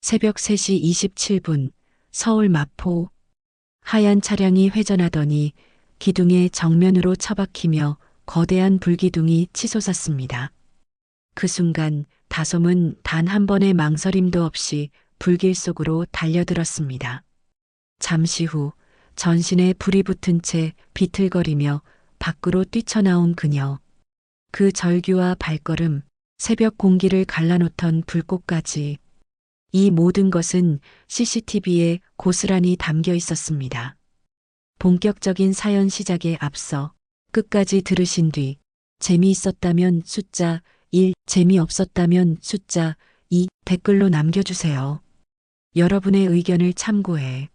새벽 3시 27분 서울 마포. 하얀 차량이 회전하더니 기둥에 정면으로 처박히며 거대한 불기둥이 치솟았습니다. 그 순간 다솜은 단 한 번의 망설임도 없이 불길 속으로 달려들었습니다. 잠시 후 전신에 불이 붙은 채 비틀거리며 밖으로 뛰쳐나온 그녀. 그 절규와 발걸음, 새벽 공기를 갈라놓던 불꽃까지. 이 모든 것은 CCTV에 고스란히 담겨 있었습니다. 본격적인 사연 시작에 앞서 끝까지 들으신 뒤 재미있었다면 숫자 1, 재미없었다면 숫자 2 댓글로 남겨주세요. 여러분의 의견을 참고해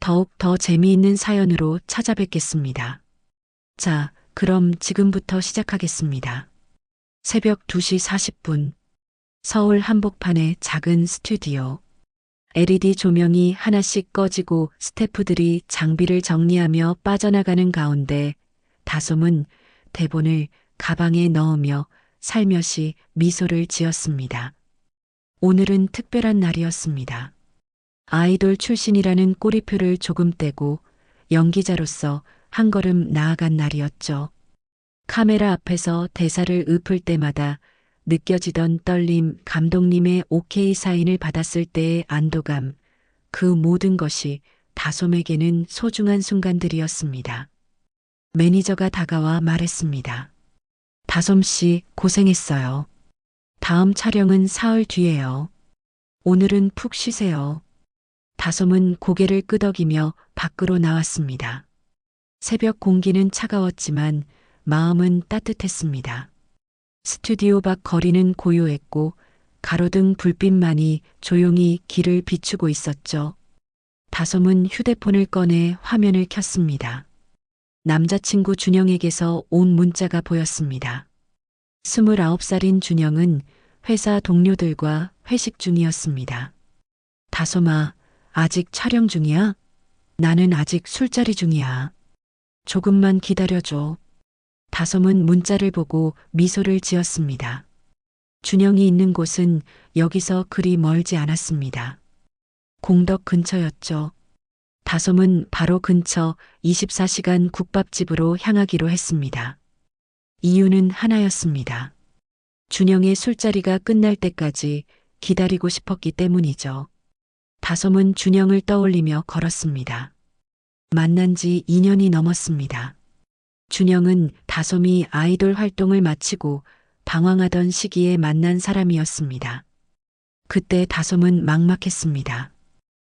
더욱 더 재미있는 사연으로 찾아뵙겠습니다. 자, 그럼 지금부터 시작하겠습니다. 새벽 2시 40분 서울 한복판의 작은 스튜디오. LED 조명이 하나씩 꺼지고 스태프들이 장비를 정리하며 빠져나가는 가운데 다솜은 대본을 가방에 넣으며 살며시 미소를 지었습니다. 오늘은 특별한 날이었습니다. 아이돌 출신이라는 꼬리표를 조금 떼고 연기자로서 한 걸음 나아간 날이었죠. 카메라 앞에서 대사를 읊을 때마다 느껴지던 떨림, 감독님의 오케이 사인을 받았을 때의 안도감, 그 모든 것이 다솜에게는 소중한 순간들이었습니다. 매니저가 다가와 말했습니다. 다솜 씨 고생했어요. 다음 촬영은 사흘 뒤에요. 오늘은 푹 쉬세요. 다솜은 고개를 끄덕이며 밖으로 나왔습니다. 새벽 공기는 차가웠지만 마음은 따뜻했습니다. 스튜디오 밖 거리는 고요했고 가로등 불빛만이 조용히 길을 비추고 있었죠. 다솜은 휴대폰을 꺼내 화면을 켰습니다. 남자친구 준영에게서 온 문자가 보였습니다. 29살인 준영은 회사 동료들과 회식 중이었습니다. 다솜아, 아직 촬영 중이야? 나는 아직 술자리 중이야. 조금만 기다려줘. 다솜은 문자를 보고 미소를 지었습니다. 준영이 있는 곳은 여기서 그리 멀지 않았습니다. 공덕 근처였죠. 다솜은 바로 근처 24시간 국밥집으로 향하기로 했습니다. 이유는 하나였습니다. 준영의 술자리가 끝날 때까지 기다리고 싶었기 때문이죠. 다솜은 준영을 떠올리며 걸었습니다. 만난 지 2년이 넘었습니다. 준영은 다솜이 아이돌 활동을 마치고 방황하던 시기에 만난 사람이었습니다. 그때 다솜은 막막했습니다.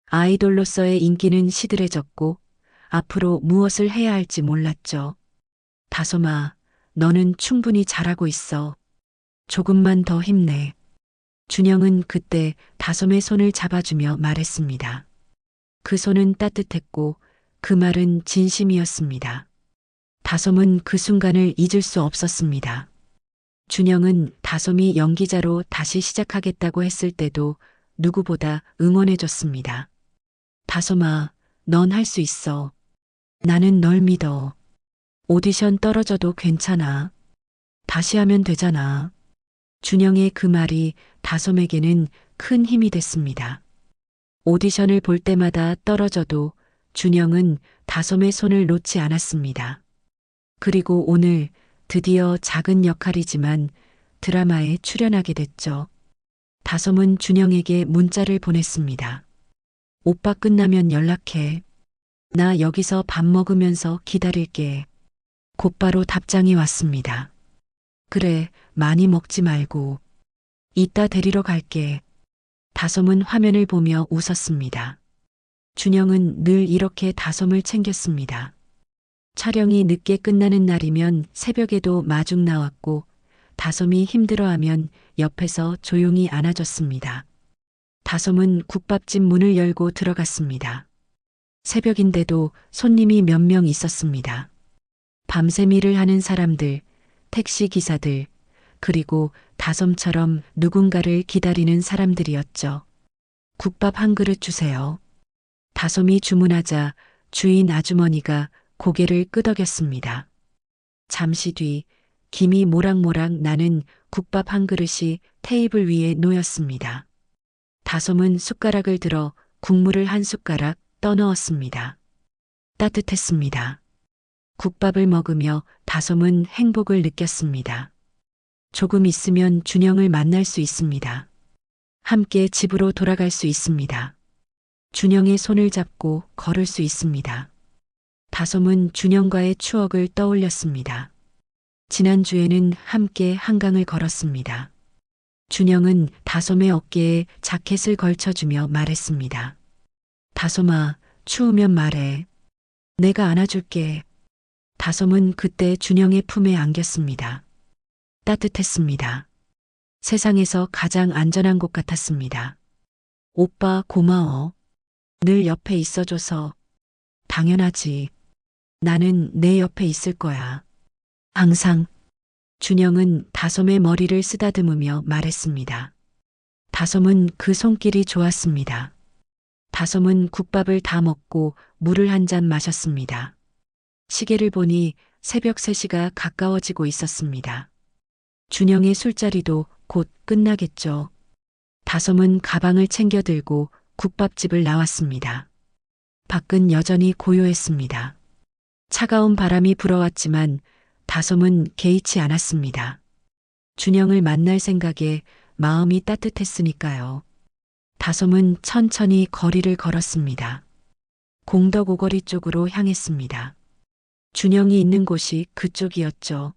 아이돌로서의 인기는 시들해졌고 앞으로 무엇을 해야 할지 몰랐죠. 다솜아, 너는 충분히 잘하고 있어. 조금만 더 힘내. 준영은 그때 다솜의 손을 잡아주며 말했습니다. 그 손은 따뜻했고 그 말은 진심이었습니다. 다솜은 그 순간을 잊을 수 없었습니다. 준영은 다솜이 연기자로 다시 시작하겠다고 했을 때도 누구보다 응원해줬습니다. 다솜아, 넌 할 수 있어. 나는 널 믿어. 오디션 떨어져도 괜찮아. 다시 하면 되잖아. 준영의 그 말이 다솜에게는 큰 힘이 됐습니다. 오디션을 볼 때마다 떨어져도 준영은 다솜의 손을 놓지 않았습니다. 그리고 오늘 드디어 작은 역할이지만 드라마에 출연하게 됐죠. 다솜은 준영에게 문자를 보냈습니다. 오빠 끝나면 연락해. 나 여기서 밥 먹으면서 기다릴게. 곧바로 답장이 왔습니다. 그래, 많이 먹지 말고. 이따 데리러 갈게. 다솜은 화면을 보며 웃었습니다. 준영은 늘 이렇게 다솜을 챙겼습니다. 촬영이 늦게 끝나는 날이면 새벽에도 마중 나왔고 다솜이 힘들어하면 옆에서 조용히 안아줬습니다. 다솜은 국밥집 문을 열고 들어갔습니다. 새벽인데도 손님이 몇 명 있었습니다. 밤샘 일을 하는 사람들, 택시 기사들, 그리고 다솜처럼 누군가를 기다리는 사람들이었죠. 국밥 한 그릇 주세요. 다솜이 주문하자 주인 아주머니가 고개를 끄덕였습니다. 잠시 뒤 김이 모락모락 나는 국밥 한 그릇이 테이블 위에 놓였습니다. 다솜은 숟가락을 들어 국물을 한 숟가락 떠넣었습니다. 따뜻했습니다. 국밥을 먹으며 다솜은 행복을 느꼈습니다. 조금 있으면 준영을 만날 수 있습니다. 함께 집으로 돌아갈 수 있습니다. 준영의 손을 잡고 걸을 수 있습니다. 다솜은 준영과의 추억을 떠올렸습니다. 지난주에는 함께 한강을 걸었습니다. 준영은 다솜의 어깨에 자켓을 걸쳐주며 말했습니다. 다솜아, 추우면 말해. 내가 안아줄게. 다솜은 그때 준영의 품에 안겼습니다. 따뜻했습니다. 세상에서 가장 안전한 곳 같았습니다. 오빠 고마워. 늘 옆에 있어줘서. 당연하지. 나는 내 옆에 있을 거야. 항상. 준영은 다솜의 머리를 쓰다듬으며 말했습니다. 다솜은 그 손길이 좋았습니다. 다솜은 국밥을 다 먹고 물을 한 잔 마셨습니다. 시계를 보니 새벽 3시가 가까워지고 있었습니다. 준영의 술자리도 곧 끝나겠죠. 다솜은 가방을 챙겨 들고 국밥집을 나왔습니다. 밖은 여전히 고요했습니다. 차가운 바람이 불어왔지만 다솜은 개의치 않았습니다. 준영을 만날 생각에 마음이 따뜻했으니까요. 다솜은 천천히 거리를 걸었습니다. 공덕 오거리 쪽으로 향했습니다. 준영이 있는 곳이 그쪽이었죠.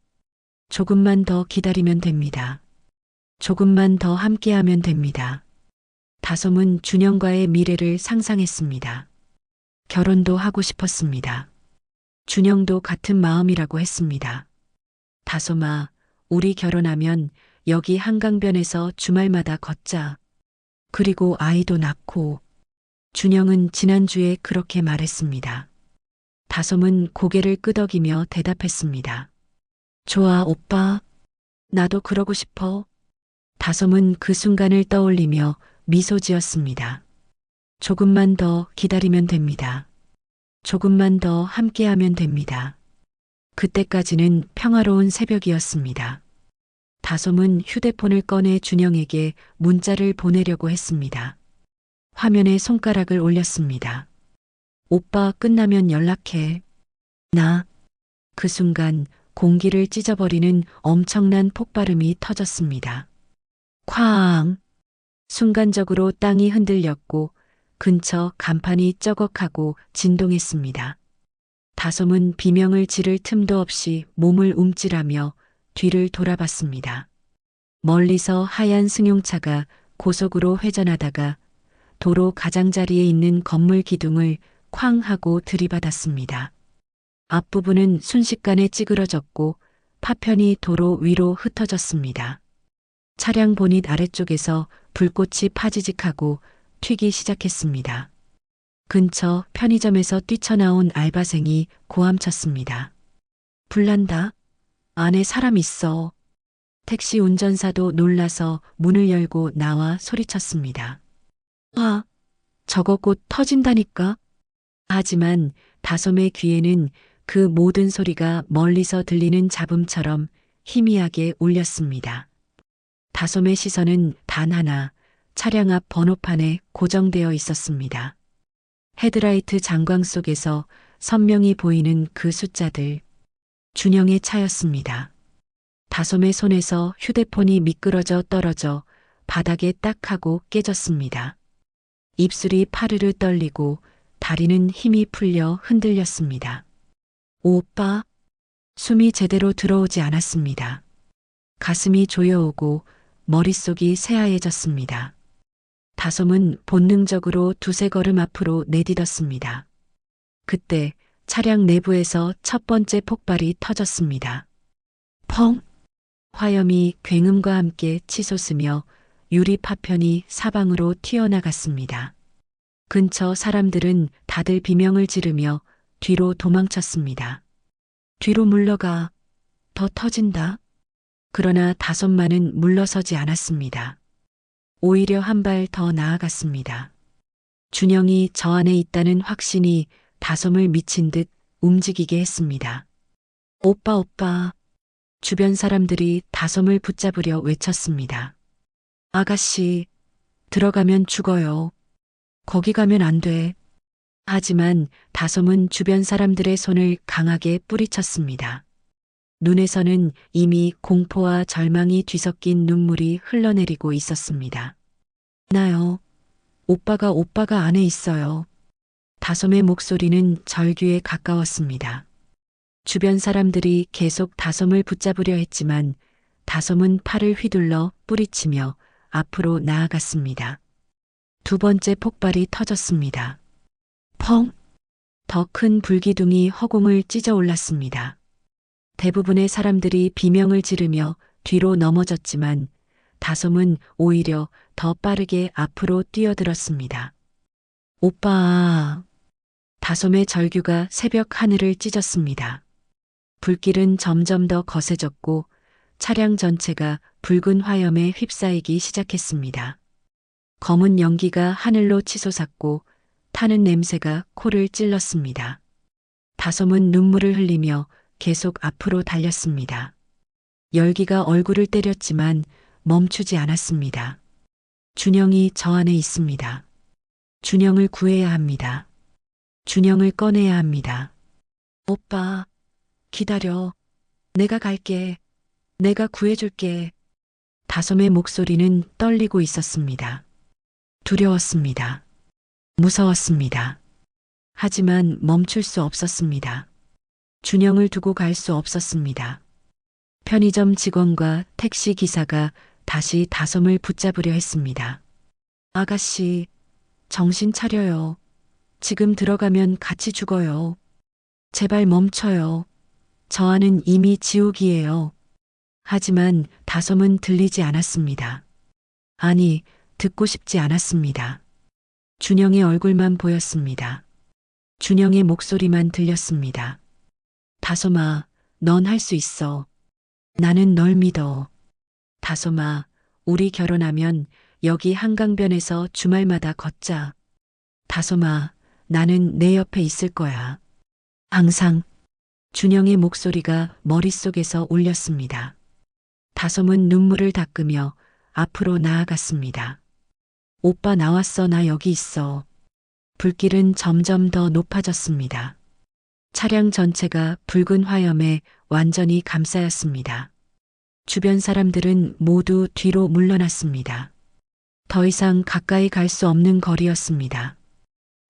조금만 더 기다리면 됩니다. 조금만 더 함께하면 됩니다. 다솜은 준영과의 미래를 상상했습니다. 결혼도 하고 싶었습니다. 준영도 같은 마음이라고 했습니다. 다솜아, 우리 결혼하면 여기 한강변에서 주말마다 걷자. 그리고 아이도 낳고. 준영은 지난주에 그렇게 말했습니다. 다솜은 고개를 끄덕이며 대답했습니다. 좋아, 오빠. 나도 그러고 싶어. 다솜은 그 순간을 떠올리며 미소 지었습니다. 조금만 더 기다리면 됩니다. 조금만 더 함께하면 됩니다. 그때까지는 평화로운 새벽이었습니다. 다솜은 휴대폰을 꺼내 준영에게 문자를 보내려고 했습니다. 화면에 손가락을 올렸습니다. 오빠 끝나면 연락해. 나. 그 순간 공기를 찢어버리는 엄청난 폭발음이 터졌습니다. 쾅! 순간적으로 땅이 흔들렸고 근처 간판이 쩌걱하고 진동했습니다. 다솜은 비명을 지를 틈도 없이 몸을 움찔하며 뒤를 돌아봤습니다. 멀리서 하얀 승용차가 고속으로 회전하다가 도로 가장자리에 있는 건물 기둥을 쾅 하고 들이받았습니다. 앞부분은 순식간에 찌그러졌고 파편이 도로 위로 흩어졌습니다. 차량 보닛 아래쪽에서 불꽃이 파지직하고 튀기 시작했습니다. 근처 편의점에서 뛰쳐나온 알바생이 고함쳤습니다. 불난다. 안에 사람 있어. 택시 운전사도 놀라서 문을 열고 나와 소리쳤습니다. 아, 저거 곧 터진다니까. 하지만 다솜의 귀에는 그 모든 소리가 멀리서 들리는 잡음처럼 희미하게 울렸습니다. 다솜의 시선은 단 하나, 차량 앞 번호판에 고정되어 있었습니다. 헤드라이트 장광 속에서 선명히 보이는 그 숫자들. 준영의 차였습니다. 다솜의 손에서 휴대폰이 미끄러져 떨어져 바닥에 딱 하고 깨졌습니다. 입술이 파르르 떨리고 다리는 힘이 풀려 흔들렸습니다. 오빠, 숨이 제대로 들어오지 않았습니다. 가슴이 조여오고 머릿속이 새하얘졌습니다. 다솜은 본능적으로 두세 걸음 앞으로 내디뎠습니다. 그때 차량 내부에서 첫 번째 폭발이 터졌습니다. 펑! 화염이 굉음과 함께 치솟으며 유리 파편이 사방으로 튀어나갔습니다. 근처 사람들은 다들 비명을 지르며 뒤로 도망쳤습니다. 뒤로 물러가. 더 터진다. 그러나 다솜만은 물러서지 않았습니다. 오히려 한 발 더 나아갔습니다. 준영이 저 안에 있다는 확신이 다솜을 미친 듯 움직이게 했습니다. 오빠, 오빠. 주변 사람들이 다솜을 붙잡으려 외쳤습니다. 아가씨, 들어가면 죽어요. 거기 가면 안 돼. 하지만 다솜은 주변 사람들의 손을 강하게 뿌리쳤습니다. 눈에서는 이미 공포와 절망이 뒤섞인 눈물이 흘러내리고 있었습니다. 나요. 오빠가 안에 있어요. 다솜의 목소리는 절규에 가까웠습니다. 주변 사람들이 계속 다솜을 붙잡으려 했지만 다솜은 팔을 휘둘러 뿌리치며 앞으로 나아갔습니다. 두 번째 폭발이 터졌습니다. 펑! 더 큰 불기둥이 허공을 찢어 올랐습니다. 대부분의 사람들이 비명을 지르며 뒤로 넘어졌지만 다솜은 오히려 더 빠르게 앞으로 뛰어들었습니다. 오빠! 다솜의 절규가 새벽 하늘을 찢었습니다. 불길은 점점 더 거세졌고 차량 전체가 붉은 화염에 휩싸이기 시작했습니다. 검은 연기가 하늘로 치솟았고 타는 냄새가 코를 찔렀습니다. 다솜은 눈물을 흘리며 계속 앞으로 달렸습니다. 열기가 얼굴을 때렸지만 멈추지 않았습니다. 준영이 저 안에 있습니다. 준영을 구해야 합니다. 준영을 꺼내야 합니다. 오빠, 기다려. 내가 갈게. 내가 구해줄게. 다솜의 목소리는 떨리고 있었습니다. 두려웠습니다. 무서웠습니다. 하지만 멈출 수 없었습니다. 준영을 두고 갈 수 없었습니다. 편의점 직원과 택시 기사가 다시 다솜을 붙잡으려 했습니다. 아가씨, 정신 차려요. 지금 들어가면 같이 죽어요. 제발 멈춰요. 저 안은 이미 지옥이에요. 하지만 다솜은 들리지 않았습니다. 아니, 듣고 싶지 않았습니다. 준영의 얼굴만 보였습니다. 준영의 목소리만 들렸습니다. 다솜아, 넌 할 수 있어. 나는 널 믿어. 다솜아, 우리 결혼하면 여기 한강변에서 주말마다 걷자. 다솜아, 나는 내 옆에 있을 거야. 항상. 준영의 목소리가 머릿속에서 울렸습니다. 다솜은 눈물을 닦으며 앞으로 나아갔습니다. 오빠 나왔어, 나 여기 있어. 불길은 점점 더 높아졌습니다. 차량 전체가 붉은 화염에 완전히 감싸였습니다. 주변 사람들은 모두 뒤로 물러났습니다. 더 이상 가까이 갈 수 없는 거리였습니다.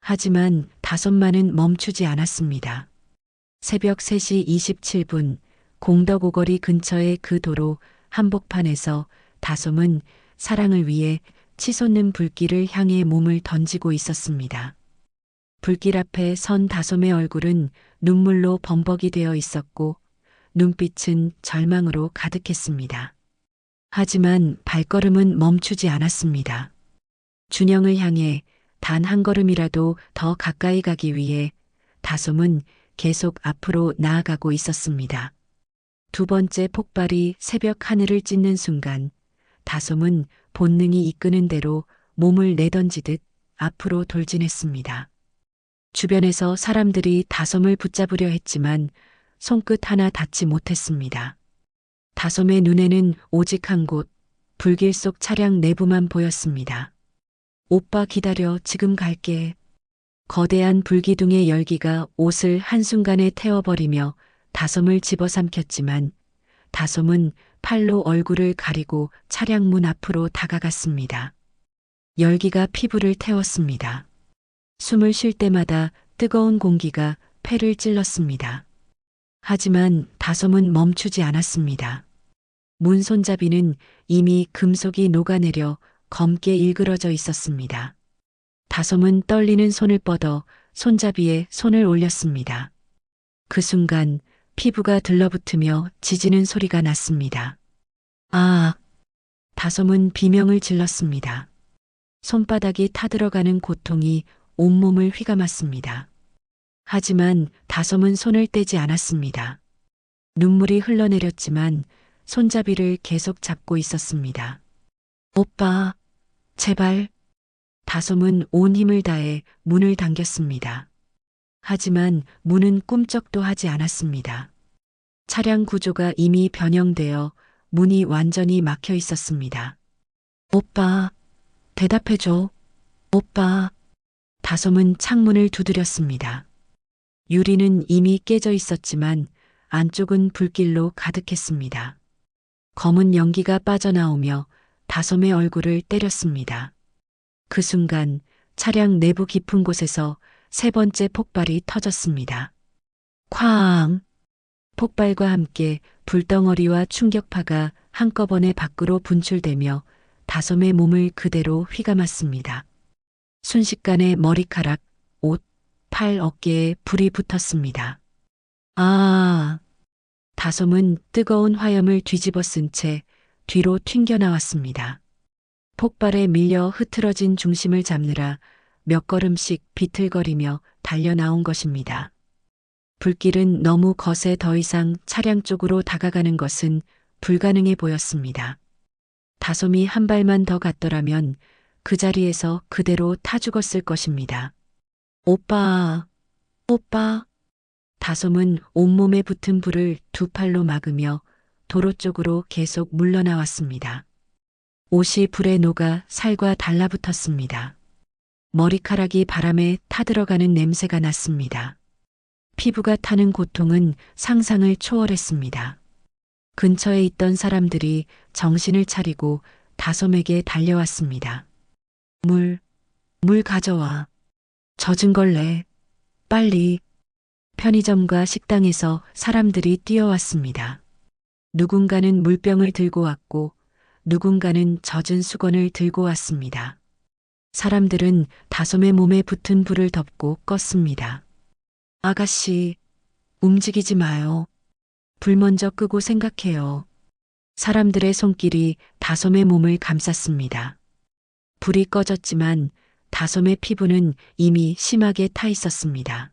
하지만 다솜만은 멈추지 않았습니다. 새벽 3시 27분 공덕오거리 근처의 그 도로 한복판에서 다솜은 사랑을 위해 치솟는 불길을 향해 몸을 던지고 있었습니다. 불길 앞에 선 다솜의 얼굴은 눈물로 범벅이 되어 있었고 눈빛은 절망으로 가득했습니다. 하지만 발걸음은 멈추지 않았습니다. 준영을 향해 단 한 걸음이라도 더 가까이 가기 위해 다솜은 계속 앞으로 나아가고 있었습니다. 두 번째 폭발이 새벽 하늘을 찢는 순간 다솜은 본능이 이끄는 대로 몸을 내던지듯 앞으로 돌진했습니다. 주변에서 사람들이 다솜을 붙잡으려 했지만 손끝 하나 닿지 못했습니다. 다솜의 눈에는 오직 한 곳, 불길 속 차량 내부만 보였습니다. 오빠 기다려, 지금 갈게. 거대한 불기둥의 열기가 옷을 한순간에 태워버리며 다솜을 집어삼켰지만 다솜은 팔로 얼굴을 가리고 차량 문 앞으로 다가갔습니다. 열기가 피부를 태웠습니다. 숨을 쉴 때마다 뜨거운 공기가 폐를 찔렀습니다. 하지만 다솜은 멈추지 않았습니다. 문 손잡이는 이미 금속이 녹아내려 검게 일그러져 있었습니다. 다솜은 떨리는 손을 뻗어 손잡이에 손을 올렸습니다. 그 순간 피부가 들러붙으며 지지는 소리가 났습니다. 아! 다솜은 비명을 질렀습니다. 손바닥이 타들어가는 고통이 온몸을 휘감았습니다. 하지만 다솜은 손을 떼지 않았습니다. 눈물이 흘러내렸지만 손잡이를 계속 잡고 있었습니다. 오빠, 제발. 다솜은 온 힘을 다해 문을 당겼습니다. 하지만 문은 꿈쩍도 하지 않았습니다. 차량 구조가 이미 변형되어 문이 완전히 막혀 있었습니다. 오빠, 대답해줘. 오빠. 다솜은 창문을 두드렸습니다. 유리는 이미 깨져 있었지만 안쪽은 불길로 가득했습니다. 검은 연기가 빠져나오며 다솜의 얼굴을 때렸습니다. 그 순간 차량 내부 깊은 곳에서 세 번째 폭발이 터졌습니다. 쾅! 폭발과 함께 불덩어리와 충격파가 한꺼번에 밖으로 분출되며 다솜의 몸을 그대로 휘감았습니다. 순식간에 머리카락, 옷, 팔, 어깨에 불이 붙었습니다. 아! 다솜은 뜨거운 화염을 뒤집어 쓴 채 뒤로 튕겨 나왔습니다. 폭발에 밀려 흐트러진 중심을 잡느라 몇 걸음씩 비틀거리며 달려 나온 것입니다. 불길은 너무 거세 더 이상 차량 쪽으로 다가가는 것은 불가능해 보였습니다. 다솜이 한 발만 더 갔더라면 그 자리에서 그대로 타 죽었을 것입니다. 오빠, 오빠. 다솜은 온몸에 붙은 불을 두 팔로 막으며 도로 쪽으로 계속 물러나왔습니다. 옷이 불에 녹아 살과 달라붙었습니다. 머리카락이 바람에 타들어가는 냄새가 났습니다. 피부가 타는 고통은 상상을 초월했습니다. 근처에 있던 사람들이 정신을 차리고 다솜에게 달려왔습니다. 물 가져와. 젖은 걸래. 빨리. 편의점과 식당에서 사람들이 뛰어왔습니다. 누군가는 물병을 들고 왔고 누군가는 젖은 수건을 들고 왔습니다. 사람들은 다솜의 몸에 붙은 불을 덮고 껐습니다. 아가씨, 움직이지 마요. 불 먼저 끄고 생각해요. 사람들의 손길이 다솜의 몸을 감쌌습니다. 불이 꺼졌지만 다솜의 피부는 이미 심하게 타 있었습니다.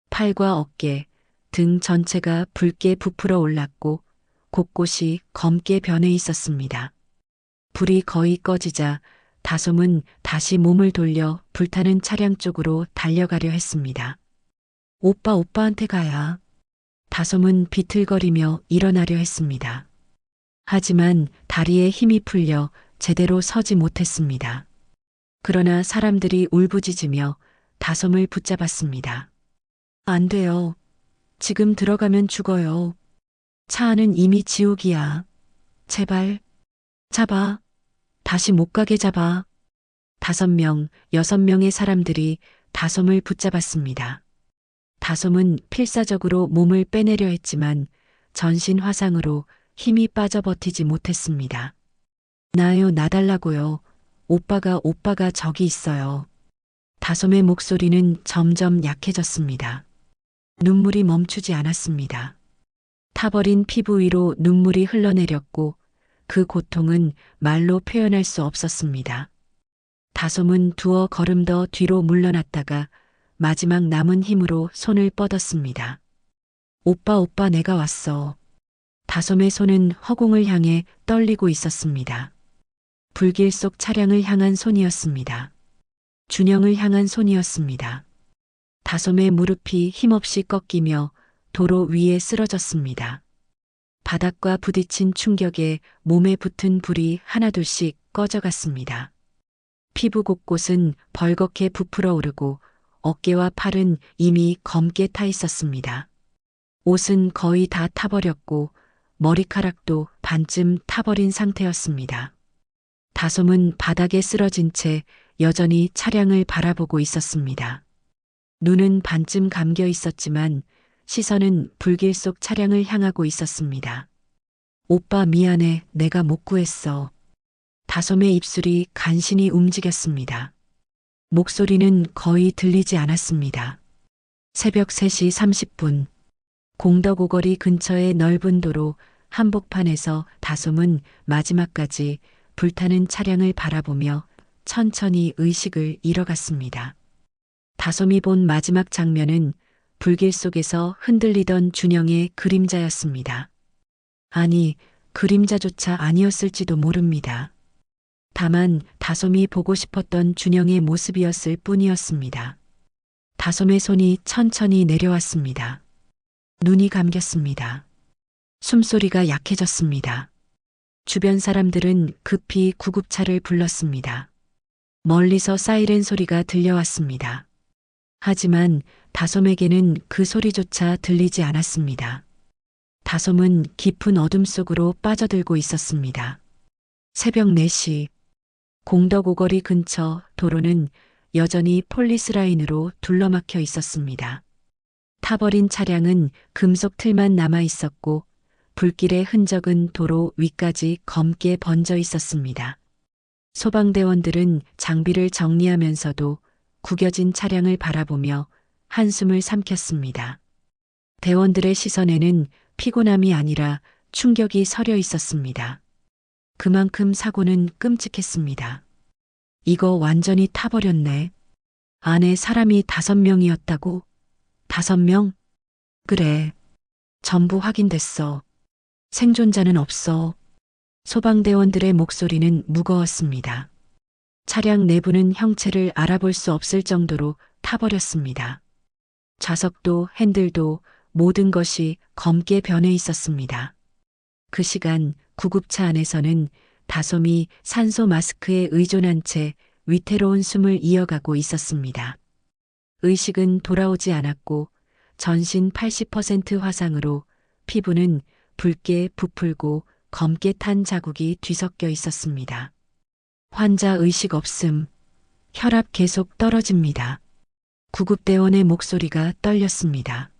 팔과 어깨, 등 전체가 붉게 부풀어 올랐고 곳곳이 검게 변해 있었습니다. 불이 거의 꺼지자 다솜은 다시 몸을 돌려 불타는 차량 쪽으로 달려가려 했습니다. 오빠한테 가야. 다솜은 비틀거리며 일어나려 했습니다. 하지만 다리에 힘이 풀려 제대로 서지 못했습니다. 그러나 사람들이 울부짖으며 다솜을 붙잡았습니다. 안 돼요. 지금 들어가면 죽어요. 차 안은 이미 지옥이야. 제발, 잡아. 다시 못 가게 잡아. 5명, 6명의 사람들이 다솜을 붙잡았습니다. 다솜은 필사적으로 몸을 빼내려 했지만 전신 화상으로 힘이 빠져 버티지 못했습니다. 나요, 나달라고요. 오빠가 저기 있어요. 다솜의 목소리는 점점 약해졌습니다. 눈물이 멈추지 않았습니다. 타버린 피부 위로 눈물이 흘러내렸고 그 고통은 말로 표현할 수 없었습니다. 다솜은 두어 걸음 더 뒤로 물러났다가 마지막 남은 힘으로 손을 뻗었습니다. 오빠 내가 왔어. 다솜의 손은 허공을 향해 떨리고 있었습니다. 불길 속 차량을 향한 손이었습니다. 준영을 향한 손이었습니다. 다솜의 무릎이 힘없이 꺾이며 도로 위에 쓰러졌습니다. 바닥과 부딪힌 충격에 몸에 붙은 불이 하나둘씩 꺼져갔습니다. 피부 곳곳은 벌겋게 부풀어 오르고 어깨와 팔은 이미 검게 타 있었습니다. 옷은 거의 다 타버렸고 머리카락도 반쯤 타버린 상태였습니다. 다솜은 바닥에 쓰러진 채 여전히 차량을 바라보고 있었습니다. 눈은 반쯤 감겨 있었지만 시선은 불길 속 차량을 향하고 있었습니다. 오빠 미안해, 내가 못 구했어. 다솜의 입술이 간신히 움직였습니다. 목소리는 거의 들리지 않았습니다. 새벽 3시 30분, 공덕오거리 근처의 넓은 도로 한복판에서 다솜은 마지막까지 불타는 차량을 바라보며 천천히 의식을 잃어갔습니다. 다솜이 본 마지막 장면은 불길 속에서 흔들리던 준영의 그림자였습니다. 아니, 그림자조차 아니었을지도 모릅니다. 다만 다솜이 보고 싶었던 준영의 모습이었을 뿐이었습니다. 다솜의 손이 천천히 내려왔습니다. 눈이 감겼습니다. 숨소리가 약해졌습니다. 주변 사람들은 급히 구급차를 불렀습니다. 멀리서 사이렌 소리가 들려왔습니다. 하지만 다솜에게는 그 소리조차 들리지 않았습니다. 다솜은 깊은 어둠 속으로 빠져들고 있었습니다. 새벽 4시 공덕오거리 근처 도로는 여전히 폴리스 라인으로 둘러막혀 있었습니다. 타버린 차량은 금속 틀만 남아 있었고 불길의 흔적은 도로 위까지 검게 번져 있었습니다. 소방대원들은 장비를 정리하면서도 구겨진 차량을 바라보며 한숨을 삼켰습니다. 대원들의 시선에는 피곤함이 아니라 충격이 서려 있었습니다. 그만큼 사고는 끔찍했습니다. 이거 완전히 타버렸네. 안에 사람이 5명이었다고? 5명? 그래. 전부 확인됐어. 생존자는 없어. 소방대원들의 목소리는 무거웠습니다. 차량 내부는 형체를 알아볼 수 없을 정도로 타버렸습니다. 좌석도 핸들도 모든 것이 검게 변해 있었습니다. 그 시간 구급차 안에서는 다솜이 산소 마스크에 의존한 채 위태로운 숨을 이어가고 있었습니다. 의식은 돌아오지 않았고 전신 80% 화상으로 피부는 붉게 부풀고 검게 탄 자국이 뒤섞여 있었습니다. 환자 의식 없음. 혈압 계속 떨어집니다. 구급대원의 목소리가 떨렸습니다.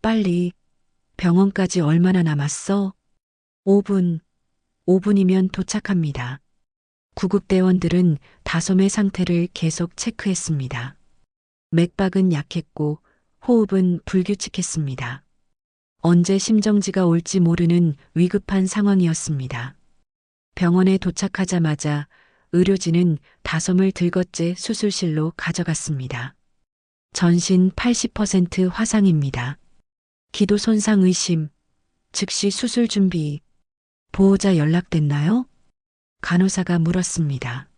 빨리. 병원까지 얼마나 남았어? 5분. 5분이면 도착합니다. 구급대원들은 다솜의 상태를 계속 체크했습니다. 맥박은 약했고 호흡은 불규칙했습니다. 언제 심정지가 올지 모르는 위급한 상황이었습니다. 병원에 도착하자마자 의료진은 다솜을 들것째 수술실로 가져갔습니다. 전신 80% 화상입니다. 기도 손상 의심, 즉시 수술 준비. 보호자 연락됐나요? 간호사가 물었습니다.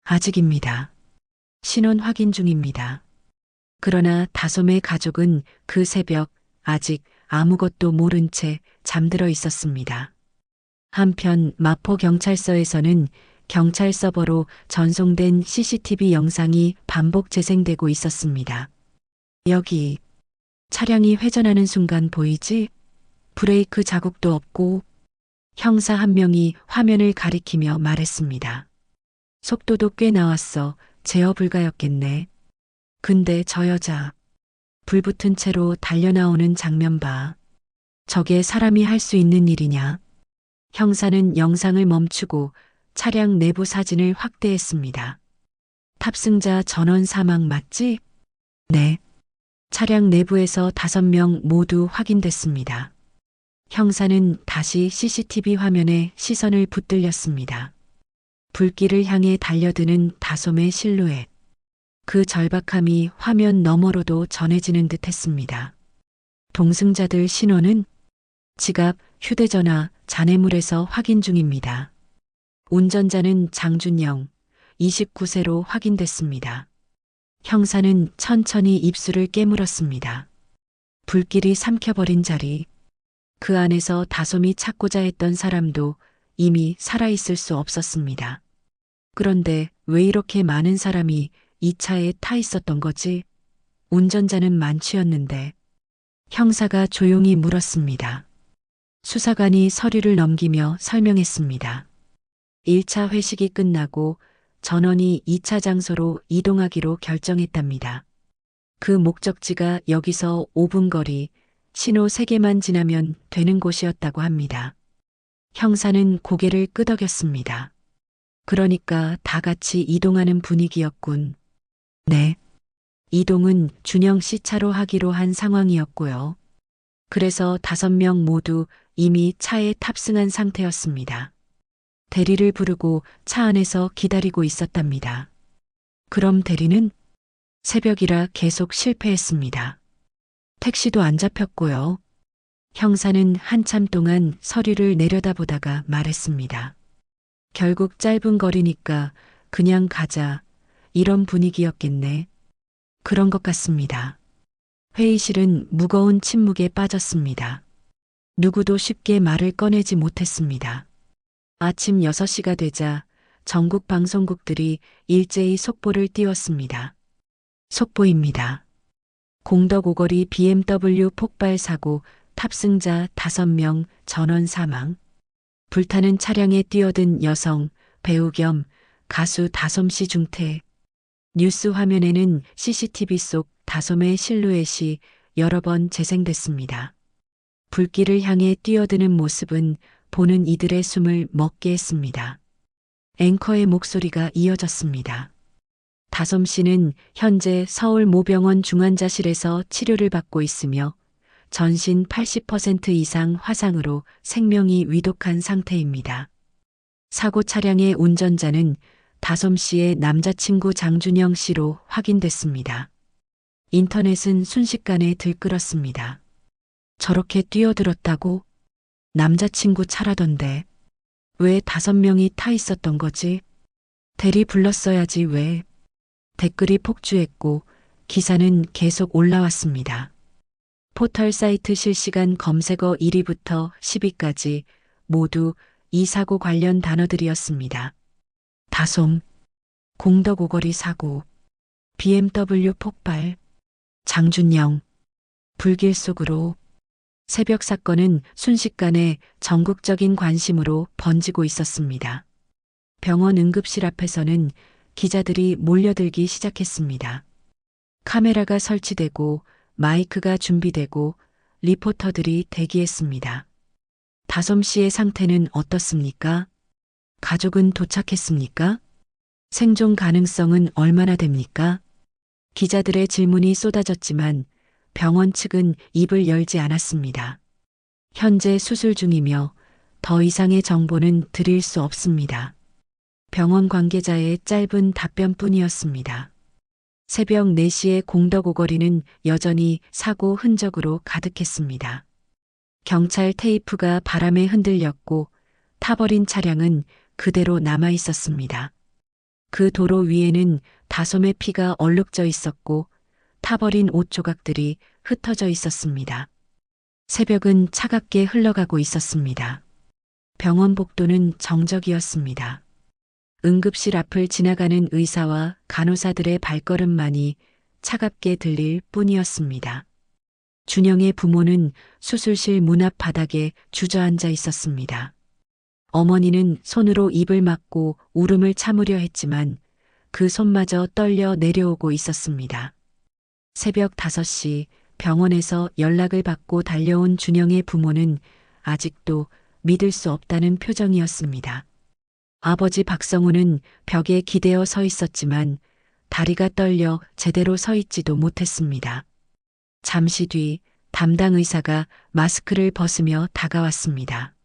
아직입니다. 신원 확인 중입니다. 그러나 다솜의 가족은 그 새벽 아직 아무것도 모른 채 잠들어 있었습니다. 한편 마포경찰서에서는 경찰 서버로 전송된 CCTV 영상이 반복 재생되고 있었습니다. 여기 차량이 회전하는 순간 보이지? 브레이크 자국도 없고 형사 한 명이 화면을 가리키며 말했습니다. 속도도 꽤 나왔어. 제어 불가였겠네. 근데 저 여자 불붙은 채로 달려나오는 장면 봐. 저게 사람이 할 수 있는 일이냐? 형사는 영상을 멈추고 차량 내부 사진을 확대했습니다. 탑승자 전원 사망 맞지? 네. 차량 내부에서 5명 모두 확인됐습니다. 형사는 다시 CCTV 화면에 시선을 붙들렸습니다. 불길을 향해 달려드는 다솜의 실루엣. 그 절박함이 화면 너머로도 전해지는 듯 했습니다. 동승자들 신원은 지갑, 휴대전화, 잔해물에서 확인 중입니다. 운전자는 장준영, 29세로 확인됐습니다. 형사는 천천히 입술을 깨물었습니다. 불길이 삼켜버린 자리. 그 안에서 다솜이 찾고자 했던 사람도 이미 살아있을 수 없었습니다. 그런데 왜 이렇게 많은 사람이 이 차에 타 있었던 거지? 운전자는 만취였는데. 형사가 조용히 물었습니다. 수사관이 서류를 넘기며 설명했습니다. 1차 회식이 끝나고 전원이 2차 장소로 이동하기로 결정했답니다. 그 목적지가 여기서 5분 거리, 신호 3개만 지나면 되는 곳이었다고 합니다. 형사는 고개를 끄덕였습니다. 그러니까 다 같이 이동하는 분위기였군. 네. 이동은 준영 씨 차로 하기로 한 상황이었고요. 그래서 5명 모두 이미 차에 탑승한 상태였습니다. 대리를 부르고 차 안에서 기다리고 있었답니다. 그럼 대리는? 새벽이라 계속 실패했습니다. 택시도 안 잡혔고요. 형사는 한참 동안 서류를 내려다보다가 말했습니다. 결국 짧은 거리니까 그냥 가자. 이런 분위기였겠네. 그런 것 같습니다. 회의실은 무거운 침묵에 빠졌습니다. 누구도 쉽게 말을 꺼내지 못했습니다. 아침 6시가 되자 전국 방송국들이 일제히 속보를 띄웠습니다. 속보입니다. 공덕오거리 BMW 폭발 사고 탑승자 5명 전원 사망. 불타는 차량에 뛰어든 여성, 배우 겸 가수 다솜씨 중태. 뉴스 화면에는 CCTV 속 다솜의 실루엣이 여러 번 재생됐습니다. 불길을 향해 뛰어드는 모습은 보는 이들의 숨을 멎게 했습니다. 앵커의 목소리가 이어졌습니다. 다솜씨는 현재 서울 모병원 중환자실에서 치료를 받고 있으며 전신 80% 이상 화상으로 생명이 위독한 상태입니다. 사고 차량의 운전자는 다솜씨의 남자친구 장준영 씨로 확인됐습니다. 인터넷은 순식간에 들끓었습니다. 저렇게 뛰어들었다고? 남자친구 차라던데. 왜 5명이 타 있었던 거지? 대리 불렀어야지 왜? 댓글이 폭주했고 기사는 계속 올라왔습니다. 포털 사이트 실시간 검색어 1위부터 10위까지 모두 이 사고 관련 단어들이었습니다. 다솜, 공덕오거리 사고, BMW 폭발, 장준영, 불길 속으로. 새벽 사건은 순식간에 전국적인 관심으로 번지고 있었습니다. 병원 응급실 앞에서는 기자들이 몰려들기 시작했습니다. 카메라가 설치되고 마이크가 준비되고 리포터들이 대기했습니다. 다솜씨의 상태는 어떻습니까? 가족은 도착했습니까? 생존 가능성은 얼마나 됩니까? 기자들의 질문이 쏟아졌지만 병원 측은 입을 열지 않았습니다. 현재 수술 중이며 더 이상의 정보는 드릴 수 없습니다. 병원 관계자의 짧은 답변뿐이었습니다. 새벽 4시에 공덕오거리는 여전히 사고 흔적으로 가득했습니다. 경찰 테이프가 바람에 흔들렸고 타버린 차량은 그대로 남아 있었습니다. 그 도로 위에는 다솜의 피가 얼룩져 있었고 타버린 옷 조각들이 흩어져 있었습니다. 새벽은 차갑게 흘러가고 있었습니다. 병원 복도는 정적이었습니다. 응급실 앞을 지나가는 의사와 간호사들의 발걸음만이 차갑게 들릴 뿐이었습니다. 준영의 부모는 수술실 문 앞 바닥에 주저앉아 있었습니다. 어머니는 손으로 입을 막고 울음을 참으려 했지만 그 손마저 떨려 내려오고 있었습니다. 새벽 5시 병원에서 연락을 받고 달려온 준영의 부모는 아직도 믿을 수 없다는 표정이었습니다. 아버지 박성우는 벽에 기대어 서 있었지만 다리가 떨려 제대로 서 있지도 못했습니다. 잠시 뒤 담당 의사가 마스크를 벗으며 다가왔습니다.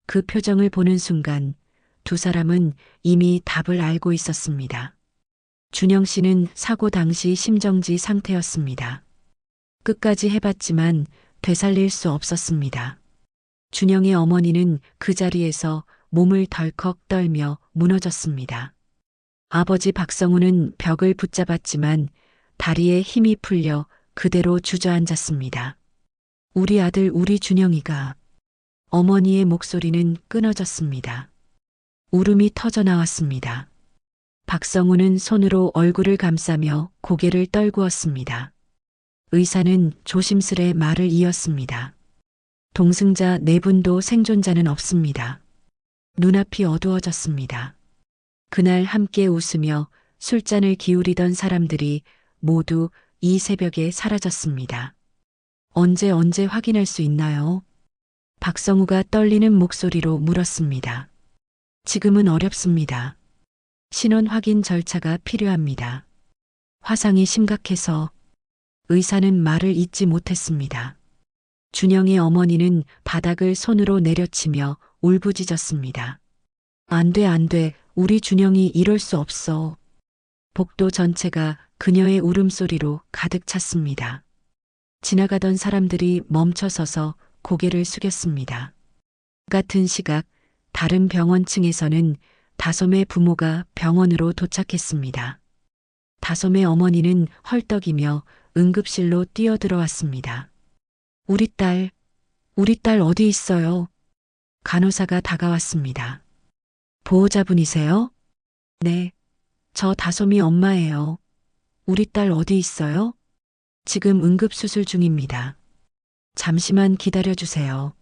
그 표정을 보는 순간 두 사람은 이미 답을 알고 있었습니다. 준영 씨는 사고 당시 심정지 상태였습니다. 끝까지 해봤지만 되살릴 수 없었습니다. 준영의 어머니는 그 자리에서 몸을 덜컥 떨며 무너졌습니다. 아버지 박성우는 벽을 붙잡았지만 다리에 힘이 풀려 그대로 주저앉았습니다. 우리 아들 우리 준영이가. 어머니의 목소리는 끊어졌습니다. 울음이 터져 나왔습니다. 박성우는 손으로 얼굴을 감싸며 고개를 떨구었습니다. 의사는 조심스레 말을 이었습니다. 동승자 4분도 생존자는 없습니다. 눈앞이 어두워졌습니다. 그날 함께 웃으며 술잔을 기울이던 사람들이 모두 이 새벽에 사라졌습니다. 언제 확인할 수 있나요? 박성우가 떨리는 목소리로 물었습니다. 지금은 어렵습니다. 신원 확인 절차가 필요합니다. 화상이 심각해서. 의사는 말을 잇지 못했습니다. 준영의 어머니는 바닥을 손으로 내려치며 울부짖었습니다. 안 돼. 우리 준영이 이럴 수 없어. 복도 전체가 그녀의 울음소리로 가득 찼습니다. 지나가던 사람들이 멈춰서서 고개를 숙였습니다. 같은 시각 다른 병원층에서는 다솜의 부모가 병원으로 도착했습니다. 다솜의 어머니는 헐떡이며 응급실로 뛰어들어왔습니다. 우리 딸 어디 있어요? 간호사가 다가왔습니다. 보호자분이세요? 네, 저 다솜이 엄마예요. 우리 딸 어디 있어요? 지금 응급수술 중입니다. 잠시만 기다려주세요.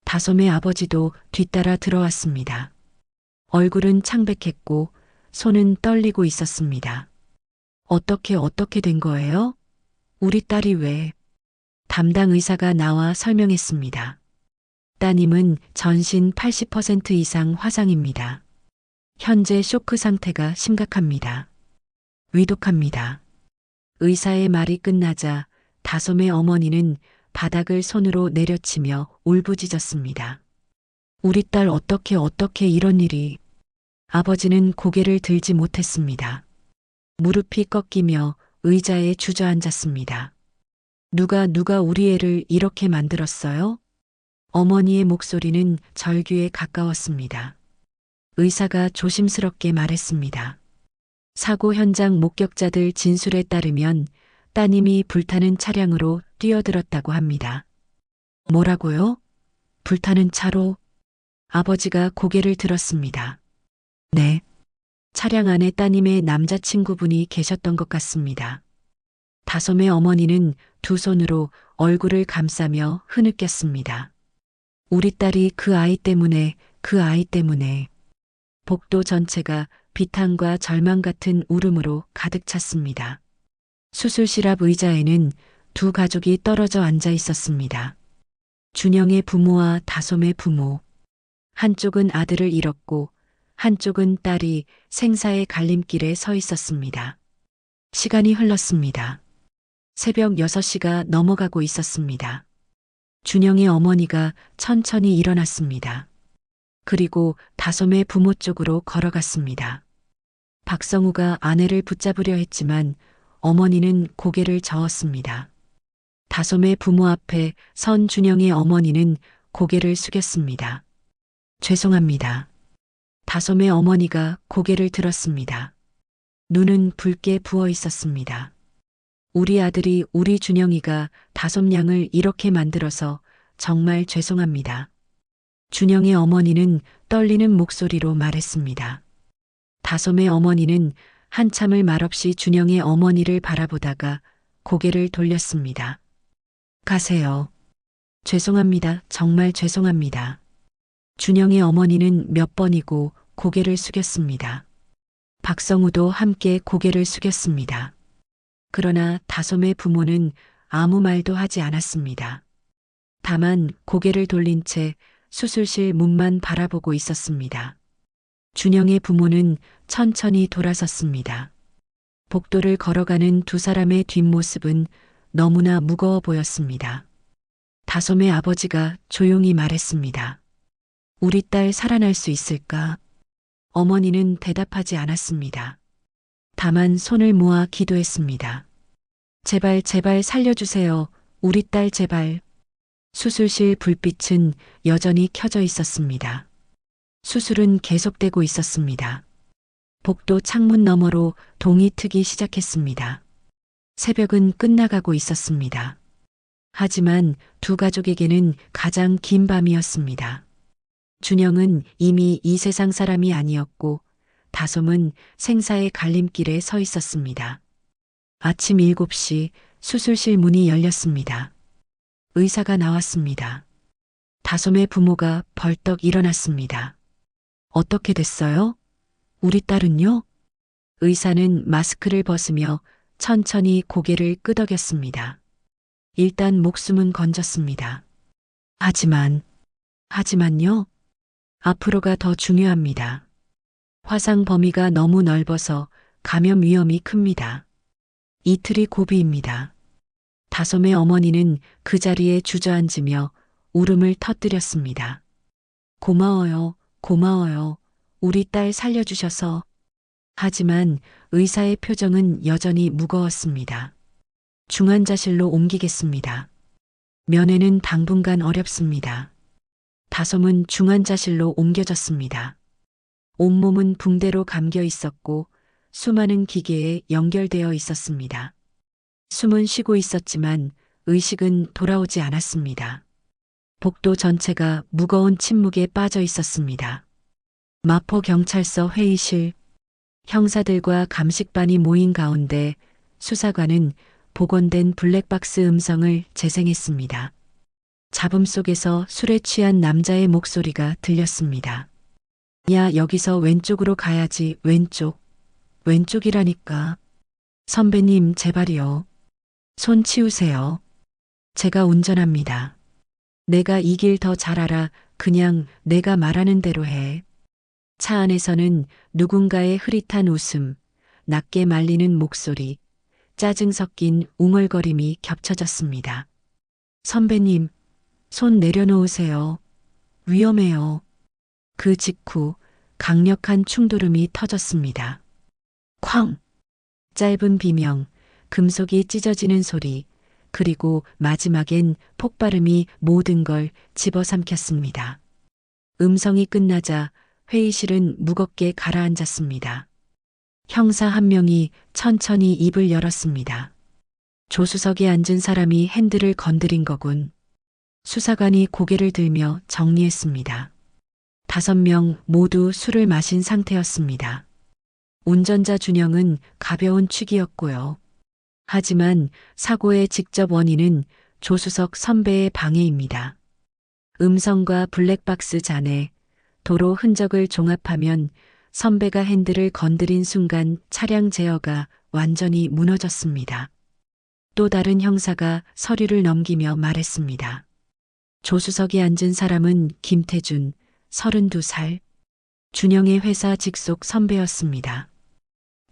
다솜의 아버지도 뒤따라 들어왔습니다. 얼굴은 창백했고 손은 떨리고 있었습니다. 어떻게 된 거예요? 우리 딸이 왜? 담당 의사가 나와 설명했습니다. 따님은 전신 80% 이상 화상입니다. 현재 쇼크 상태가 심각합니다. 위독합니다. 의사의 말이 끝나자 다솜의 어머니는 바닥을 손으로 내려치며 울부짖었습니다. 우리 딸 어떻게 이런 일이. 아버지는 고개를 들지 못했습니다. 무릎이 꺾이며 의자에 주저앉았습니다. 누가 우리 애를 이렇게 만들었어요? 어머니의 목소리는 절규에 가까웠습니다. 의사가 조심스럽게 말했습니다. 사고 현장 목격자들 진술에 따르면 따님이 불타는 차량으로 뛰어들었다고 합니다. 뭐라고요? 불타는 차로? 아버지가 고개를 들었습니다. 네. 차량 안에 따님의 남자친구분이 계셨던 것 같습니다. 다솜의 어머니는 두 손으로 얼굴을 감싸며 흐느꼈습니다. 우리 딸이 그 아이 때문에. 복도 전체가 비탄과 절망 같은 울음으로 가득 찼습니다. 수술실 앞 의자에는 두 가족이 떨어져 앉아 있었습니다. 준영의 부모와 다솜의 부모. 한쪽은 아들을 잃었고 한쪽은 딸이 생사의 갈림길에 서 있었습니다. 시간이 흘렀습니다. 새벽 6시가 넘어가고 있었습니다. 준영의 어머니가 천천히 일어났습니다. 그리고 다솜의 부모 쪽으로 걸어갔습니다. 박성우가 아내를 붙잡으려 했지만 어머니는 고개를 저었습니다. 다솜의 부모 앞에 선 준영의 어머니는 고개를 숙였습니다. 죄송합니다. 다솜의 어머니가 고개를 들었습니다. 눈은 붉게 부어 있었습니다. 우리 아들이 우리 준영이가 다솜 양을 이렇게 만들어서 정말 죄송합니다. 준영의 어머니는 떨리는 목소리로 말했습니다. 다솜의 어머니는 한참을 말없이 준영의 어머니를 바라보다가 고개를 돌렸습니다. 가세요. 죄송합니다. 정말 죄송합니다. 준영의 어머니는 몇 번이고 고개를 숙였습니다. 박성우도 함께 고개를 숙였습니다. 그러나 다솜의 부모는 아무 말도 하지 않았습니다. 다만 고개를 돌린 채 수술실 문만 바라보고 있었습니다. 준영의 부모는 천천히 돌아섰습니다. 복도를 걸어가는 두 사람의 뒷모습은 너무나 무거워 보였습니다. 다솜의 아버지가 조용히 말했습니다. 우리 딸 살아날 수 있을까? 어머니는 대답하지 않았습니다. 다만 손을 모아 기도했습니다. 제발 살려주세요. 우리 딸 제발. 수술실 불빛은 여전히 켜져 있었습니다. 수술은 계속되고 있었습니다. 복도 창문 너머로 동이 트기 시작했습니다. 새벽은 끝나가고 있었습니다. 하지만 두 가족에게는 가장 긴 밤이었습니다. 준영은 이미 이 세상 사람이 아니었고 다솜은 생사의 갈림길에 서 있었습니다. 아침 7시 수술실 문이 열렸습니다. 의사가 나왔습니다. 다솜의 부모가 벌떡 일어났습니다. 어떻게 됐어요? 우리 딸은요? 의사는 마스크를 벗으며 천천히 고개를 끄덕였습니다. 일단 목숨은 건졌습니다. 하지만요? 앞으로가 더 중요합니다. 화상 범위가 너무 넓어서 감염 위험이 큽니다. 이틀이 고비입니다. 다솜의 어머니는 그 자리에 주저앉으며 울음을 터뜨렸습니다. 고마워요. 우리 딸 살려주셔서. 하지만 의사의 표정은 여전히 무거웠습니다. 중환자실로 옮기겠습니다. 면회는 당분간 어렵습니다. 다솜은 중환자실로 옮겨졌습니다. 온몸은 붕대로 감겨 있었고 수많은 기계에 연결되어 있었습니다. 숨은 쉬고 있었지만 의식은 돌아오지 않았습니다. 복도 전체가 무거운 침묵에 빠져 있었습니다. 마포경찰서 회의실. 형사들과 감식반이 모인 가운데 수사관은 복원된 블랙박스 음성을 재생했습니다. 잡음 속에서 술에 취한 남자의 목소리가 들렸습니다. 야, 여기서 왼쪽으로 가야지. 왼쪽. 왼쪽이라니까. 선배님, 제발이요. 손 치우세요. 제가 운전합니다. 내가 이 길 더 잘 알아. 그냥 내가 말하는 대로 해. 차 안에서는 누군가의 흐릿한 웃음, 낮게 말리는 목소리, 짜증 섞인 웅얼거림이 겹쳐졌습니다. 선배님, 손 내려놓으세요. 위험해요. 그 직후 강력한 충돌음이 터졌습니다. 쾅! 짧은 비명, 금속이 찢어지는 소리, 그리고 마지막엔 폭발음이 모든 걸 집어삼켰습니다. 음성이 끝나자 회의실은 무겁게 가라앉았습니다. 형사 한 명이 천천히 입을 열었습니다. 조수석에 앉은 사람이 핸들을 건드린 거군. 수사관이 고개를 들며 정리했습니다. 5명 모두 술을 마신 상태였습니다. 운전자 준영은 가벼운 취기였고요. 하지만 사고의 직접 원인은 조수석 선배의 방해입니다. 음성과 블랙박스 잔해, 도로 흔적을 종합하면 선배가 핸들을 건드린 순간 차량 제어가 완전히 무너졌습니다. 또 다른 형사가 서류를 넘기며 말했습니다. 조수석에 앉은 사람은 김태준, 32살, 준영의 회사 직속 선배였습니다.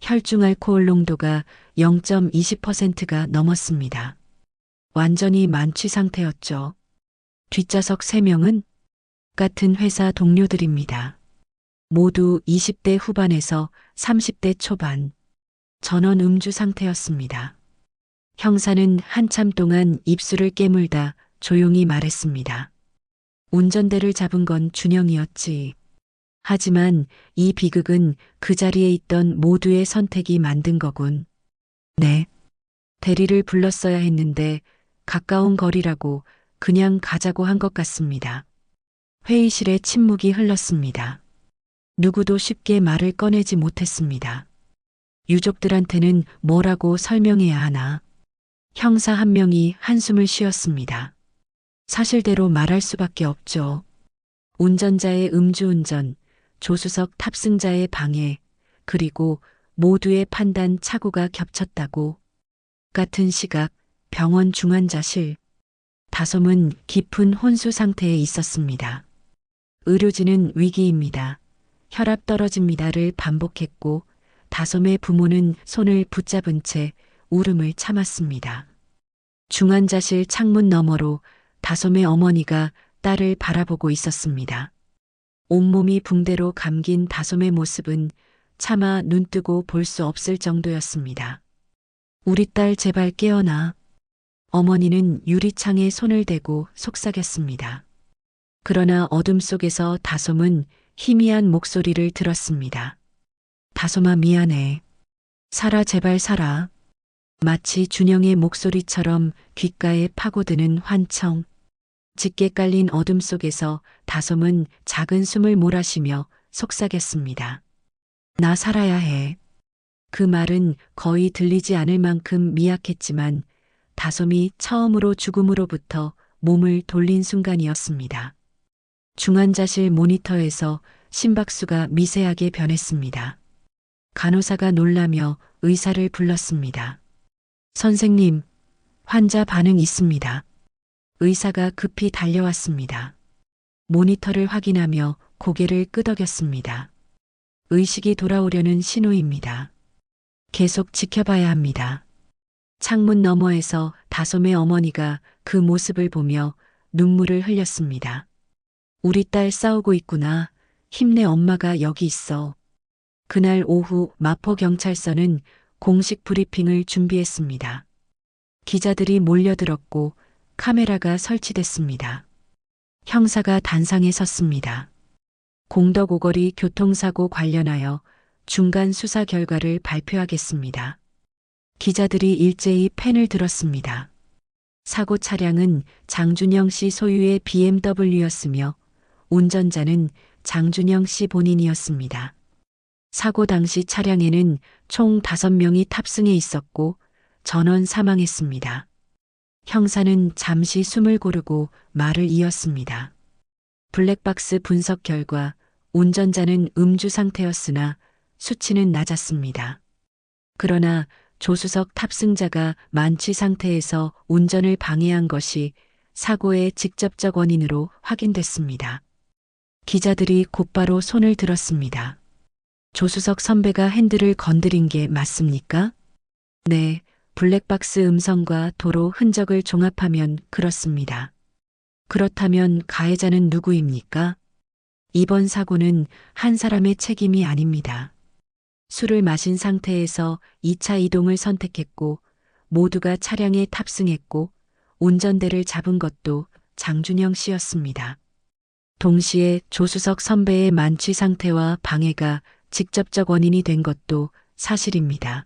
혈중 알코올 농도가 0.20%가 넘었습니다. 완전히 만취 상태였죠. 뒷좌석 3명은 같은 회사 동료들입니다. 모두 20대 후반에서 30대 초반, 전원 음주 상태였습니다. 형사는 한참 동안 입술을 깨물다 조용히 말했습니다. 운전대를 잡은 건 준영이었지. 하지만 이 비극은 그 자리에 있던 모두의 선택이 만든 거군. 네. 대리를 불렀어야 했는데 가까운 거리라고 그냥 가자고 한 것 같습니다. 회의실에 침묵이 흘렀습니다. 누구도 쉽게 말을 꺼내지 못했습니다. 유족들한테는 뭐라고 설명해야 하나. 형사 한 명이 한숨을 쉬었습니다. 사실대로 말할 수밖에 없죠. 운전자의 음주운전, 조수석 탑승자의 방해, 그리고 모두의 판단 착오가 겹쳤다고. 같은 시각 병원 중환자실. 다솜은 깊은 혼수 상태에 있었습니다. 의료진은 위기입니다. 혈압 떨어집니다를 반복했고 다솜의 부모는 손을 붙잡은 채 울음을 참았습니다. 중환자실 창문 너머로 다솜의 어머니가 딸을 바라보고 있었습니다. 온몸이 붕대로 감긴 다솜의 모습은 차마 눈뜨고 볼 수 없을 정도였습니다. 우리 딸 제발 깨어나. 어머니는 유리창에 손을 대고 속삭였습니다. 그러나 어둠 속에서 다솜은 희미한 목소리를 들었습니다. 다솜아 미안해. 살아 제발 살아. 마치 준영의 목소리처럼 귓가에 파고드는 환청. 짙게 깔린 어둠 속에서 다솜은 작은 숨을 몰아쉬며 속삭였습니다. 나 살아야 해. 그 말은 거의 들리지 않을 만큼 미약했지만 다솜이 처음으로 죽음으로부터 몸을 돌린 순간이었습니다. 중환자실 모니터에서 심박수가 미세하게 변했습니다. 간호사가 놀라며 의사를 불렀습니다. 선생님, 환자 반응 있습니다. 의사가 급히 달려왔습니다. 모니터를 확인하며 고개를 끄덕였습니다. 의식이 돌아오려는 신호입니다. 계속 지켜봐야 합니다. 창문 너머에서 다솜의 어머니가 그 모습을 보며 눈물을 흘렸습니다. 우리 딸 싸우고 있구나. 힘내 엄마가 여기 있어. 그날 오후 마포경찰서는 공식 브리핑을 준비했습니다. 기자들이 몰려들었고 카메라가 설치됐습니다. 형사가 단상에 섰습니다. 공덕 오거리 교통사고 관련하여 중간 수사 결과를 발표하겠습니다. 기자들이 일제히 펜을 들었습니다. 사고 차량은 장준영 씨 소유의 BMW였으며 운전자는 장준영 씨 본인이었습니다. 사고 당시 차량에는 총 5명이 탑승해 있었고 전원 사망했습니다. 형사는 잠시 숨을 고르고 말을 이었습니다. 블랙박스 분석 결과 운전자는 음주 상태였으나 수치는 낮았습니다. 그러나 조수석 탑승자가 만취 상태에서 운전을 방해한 것이 사고의 직접적 원인으로 확인됐습니다. 기자들이 곧바로 손을 들었습니다. 조수석 선배가 핸들을 건드린 게 맞습니까? 네, 블랙박스 음성과 도로 흔적을 종합하면 그렇습니다. 그렇다면 가해자는 누구입니까? 이번 사고는 한 사람의 책임이 아닙니다. 술을 마신 상태에서 2차 이동을 선택했고 모두가 차량에 탑승했고 운전대를 잡은 것도 장준영 씨였습니다. 동시에 조수석 선배의 만취 상태와 방해가 직접적 원인이 된 것도 사실입니다.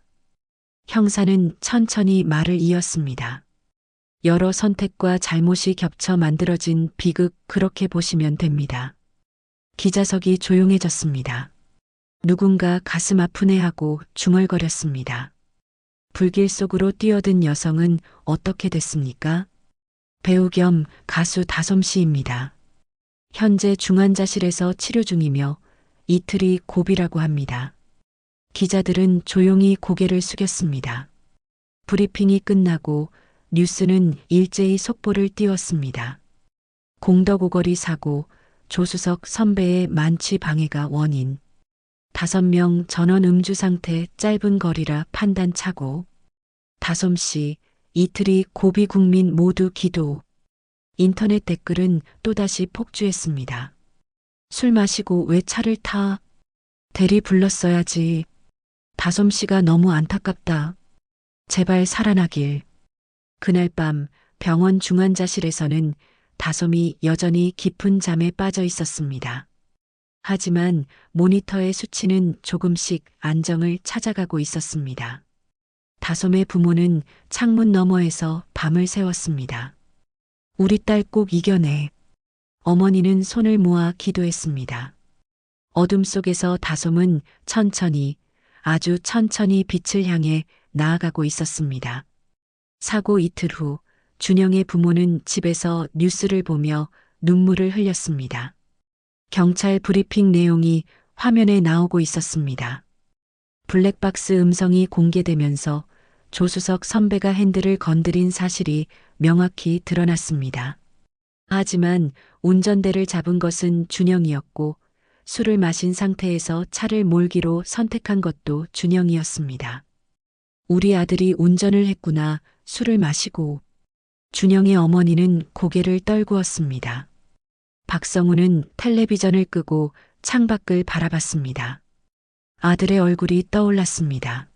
형사는 천천히 말을 이었습니다. 여러 선택과 잘못이 겹쳐 만들어진 비극 그렇게 보시면 됩니다. 기자석이 조용해졌습니다. 누군가 가슴 아프네하고 중얼거렸습니다. 불길 속으로 뛰어든 여성은 어떻게 됐습니까? 배우 겸 가수 다솜 씨입니다. 현재 중환자실에서 치료 중이며 이틀이 고비라고 합니다. 기자들은 조용히 고개를 숙였습니다. 브리핑이 끝나고 뉴스는 일제히 속보를 띄웠습니다. 공덕오거리 사고, 조수석 선배의 만취 방해가 원인, 5명 전원 음주 상태 짧은 거리라 판단 착오, 다솜 씨, 이틀이 고비 국민 모두 기도. 인터넷 댓글은 또다시 폭주했습니다. 술 마시고 왜 차를 타? 대리 불렀어야지. 다솜 씨가 너무 안타깝다. 제발 살아나길. 그날 밤 병원 중환자실에서는 다솜이 여전히 깊은 잠에 빠져 있었습니다. 하지만 모니터의 수치는 조금씩 안정을 찾아가고 있었습니다. 다솜의 부모는 창문 너머에서 밤을 새웠습니다. 우리 딸 꼭 이겨내. 어머니는 손을 모아 기도했습니다. 어둠 속에서 다솜은 천천히, 아주 천천히 빛을 향해 나아가고 있었습니다. 사고 이틀 후 준영의 부모는 집에서 뉴스를 보며 눈물을 흘렸습니다. 경찰 브리핑 내용이 화면에 나오고 있었습니다. 블랙박스 음성이 공개되면서 조수석 선배가 핸들을 건드린 사실이 명확히 드러났습니다. 하지만 운전대를 잡은 것은 준영이었고 술을 마신 상태에서 차를 몰기로 선택한 것도 준영이었습니다. 우리 아들이 운전을 했구나, 술을 마시고. 준영의 어머니는 고개를 떨구었습니다. 박성우는 텔레비전을 끄고 창밖을 바라봤습니다. 아들의 얼굴이 떠올랐습니다.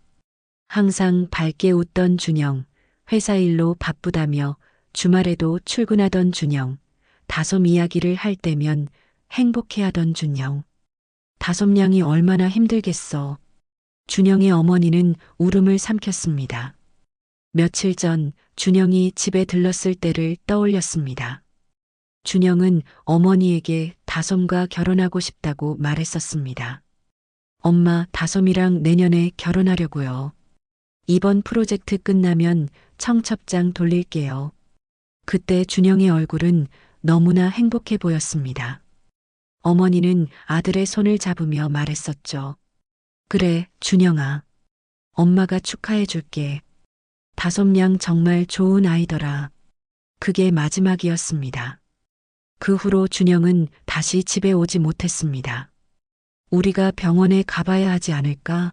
항상 밝게 웃던 준영, 회사 일로 바쁘다며 주말에도 출근하던 준영, 다솜 이야기를 할 때면 행복해하던 준영. 다솜 양이 얼마나 힘들겠어. 준영의 어머니는 울음을 삼켰습니다. 며칠 전 준영이 집에 들렀을 때를 떠올렸습니다. 준영은 어머니에게 다솜과 결혼하고 싶다고 말했었습니다. 엄마, 다솜이랑 내년에 결혼하려고요. 이번 프로젝트 끝나면 청첩장 돌릴게요. 그때 준영의 얼굴은 너무나 행복해 보였습니다. 어머니는 아들의 손을 잡으며 말했었죠. 그래, 준영아. 엄마가 축하해 줄게. 다솜 양 정말 좋은 아이더라. 그게 마지막이었습니다. 그 후로 준영은 다시 집에 오지 못했습니다. 우리가 병원에 가봐야 하지 않을까?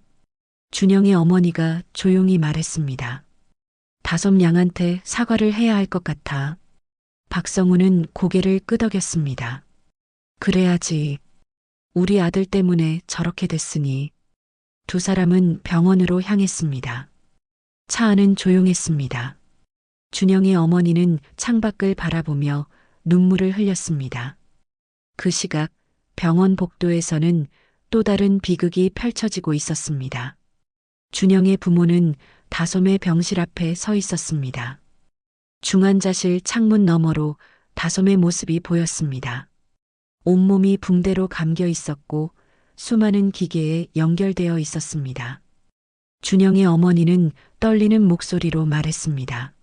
준영의 어머니가 조용히 말했습니다. 다솜 양한테 사과를 해야 할 것 같아. 박성우는 고개를 끄덕였습니다. 그래야지. 우리 아들 때문에 저렇게 됐으니. 두 사람은 병원으로 향했습니다. 차 안은 조용했습니다. 준영의 어머니는 창밖을 바라보며 눈물을 흘렸습니다. 그 시각 병원 복도에서는 또 다른 비극이 펼쳐지고 있었습니다. 준영의 부모는 다솜의 병실 앞에 서 있었습니다. 중환자실 창문 너머로 다솜의 모습이 보였습니다. 온몸이 붕대로 감겨 있었고 수많은 기계에 연결되어 있었습니다. 준영의 어머니는 떨리는 목소리로 말했습니다.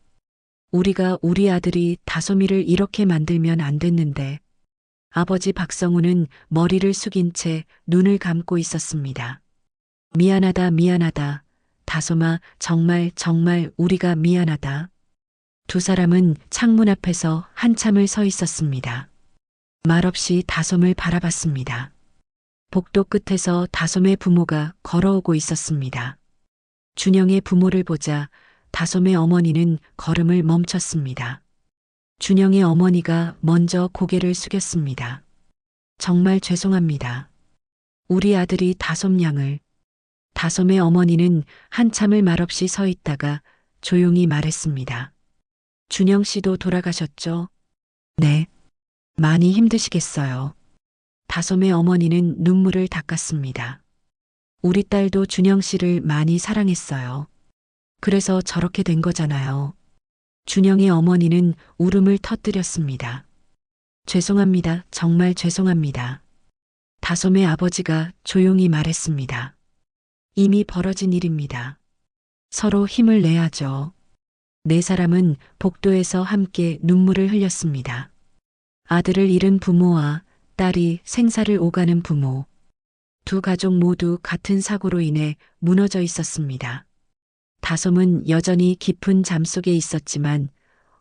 우리가 우리 아들이 다솜이를 이렇게 만들면 안 됐는데. 아버지 박성우는 머리를 숙인 채 눈을 감고 있었습니다. 미안하다, 미안하다. 다솜아, 정말, 정말 우리가 미안하다. 두 사람은 창문 앞에서 한참을 서 있었습니다. 말없이 다솜을 바라봤습니다. 복도 끝에서 다솜의 부모가 걸어오고 있었습니다. 준영의 부모를 보자 다솜의 어머니는 걸음을 멈췄습니다. 준영의 어머니가 먼저 고개를 숙였습니다. 정말 죄송합니다. 우리 아들이 다솜 양을. 다솜의 어머니는 한참을 말없이 서 있다가 조용히 말했습니다. 준영 씨도 돌아가셨죠? 네. 많이 힘드시겠어요. 다솜의 어머니는 눈물을 닦았습니다. 우리 딸도 준영 씨를 많이 사랑했어요. 그래서 저렇게 된 거잖아요. 준영의 어머니는 울음을 터뜨렸습니다. 죄송합니다. 정말 죄송합니다. 다솜의 아버지가 조용히 말했습니다. 이미 벌어진 일입니다. 서로 힘을 내야죠. 네 사람은 복도에서 함께 눈물을 흘렸습니다. 아들을 잃은 부모와 딸이 생사를 오가는 부모. 두 가족 모두 같은 사고로 인해 무너져 있었습니다. 다솜은 여전히 깊은 잠 속에 있었지만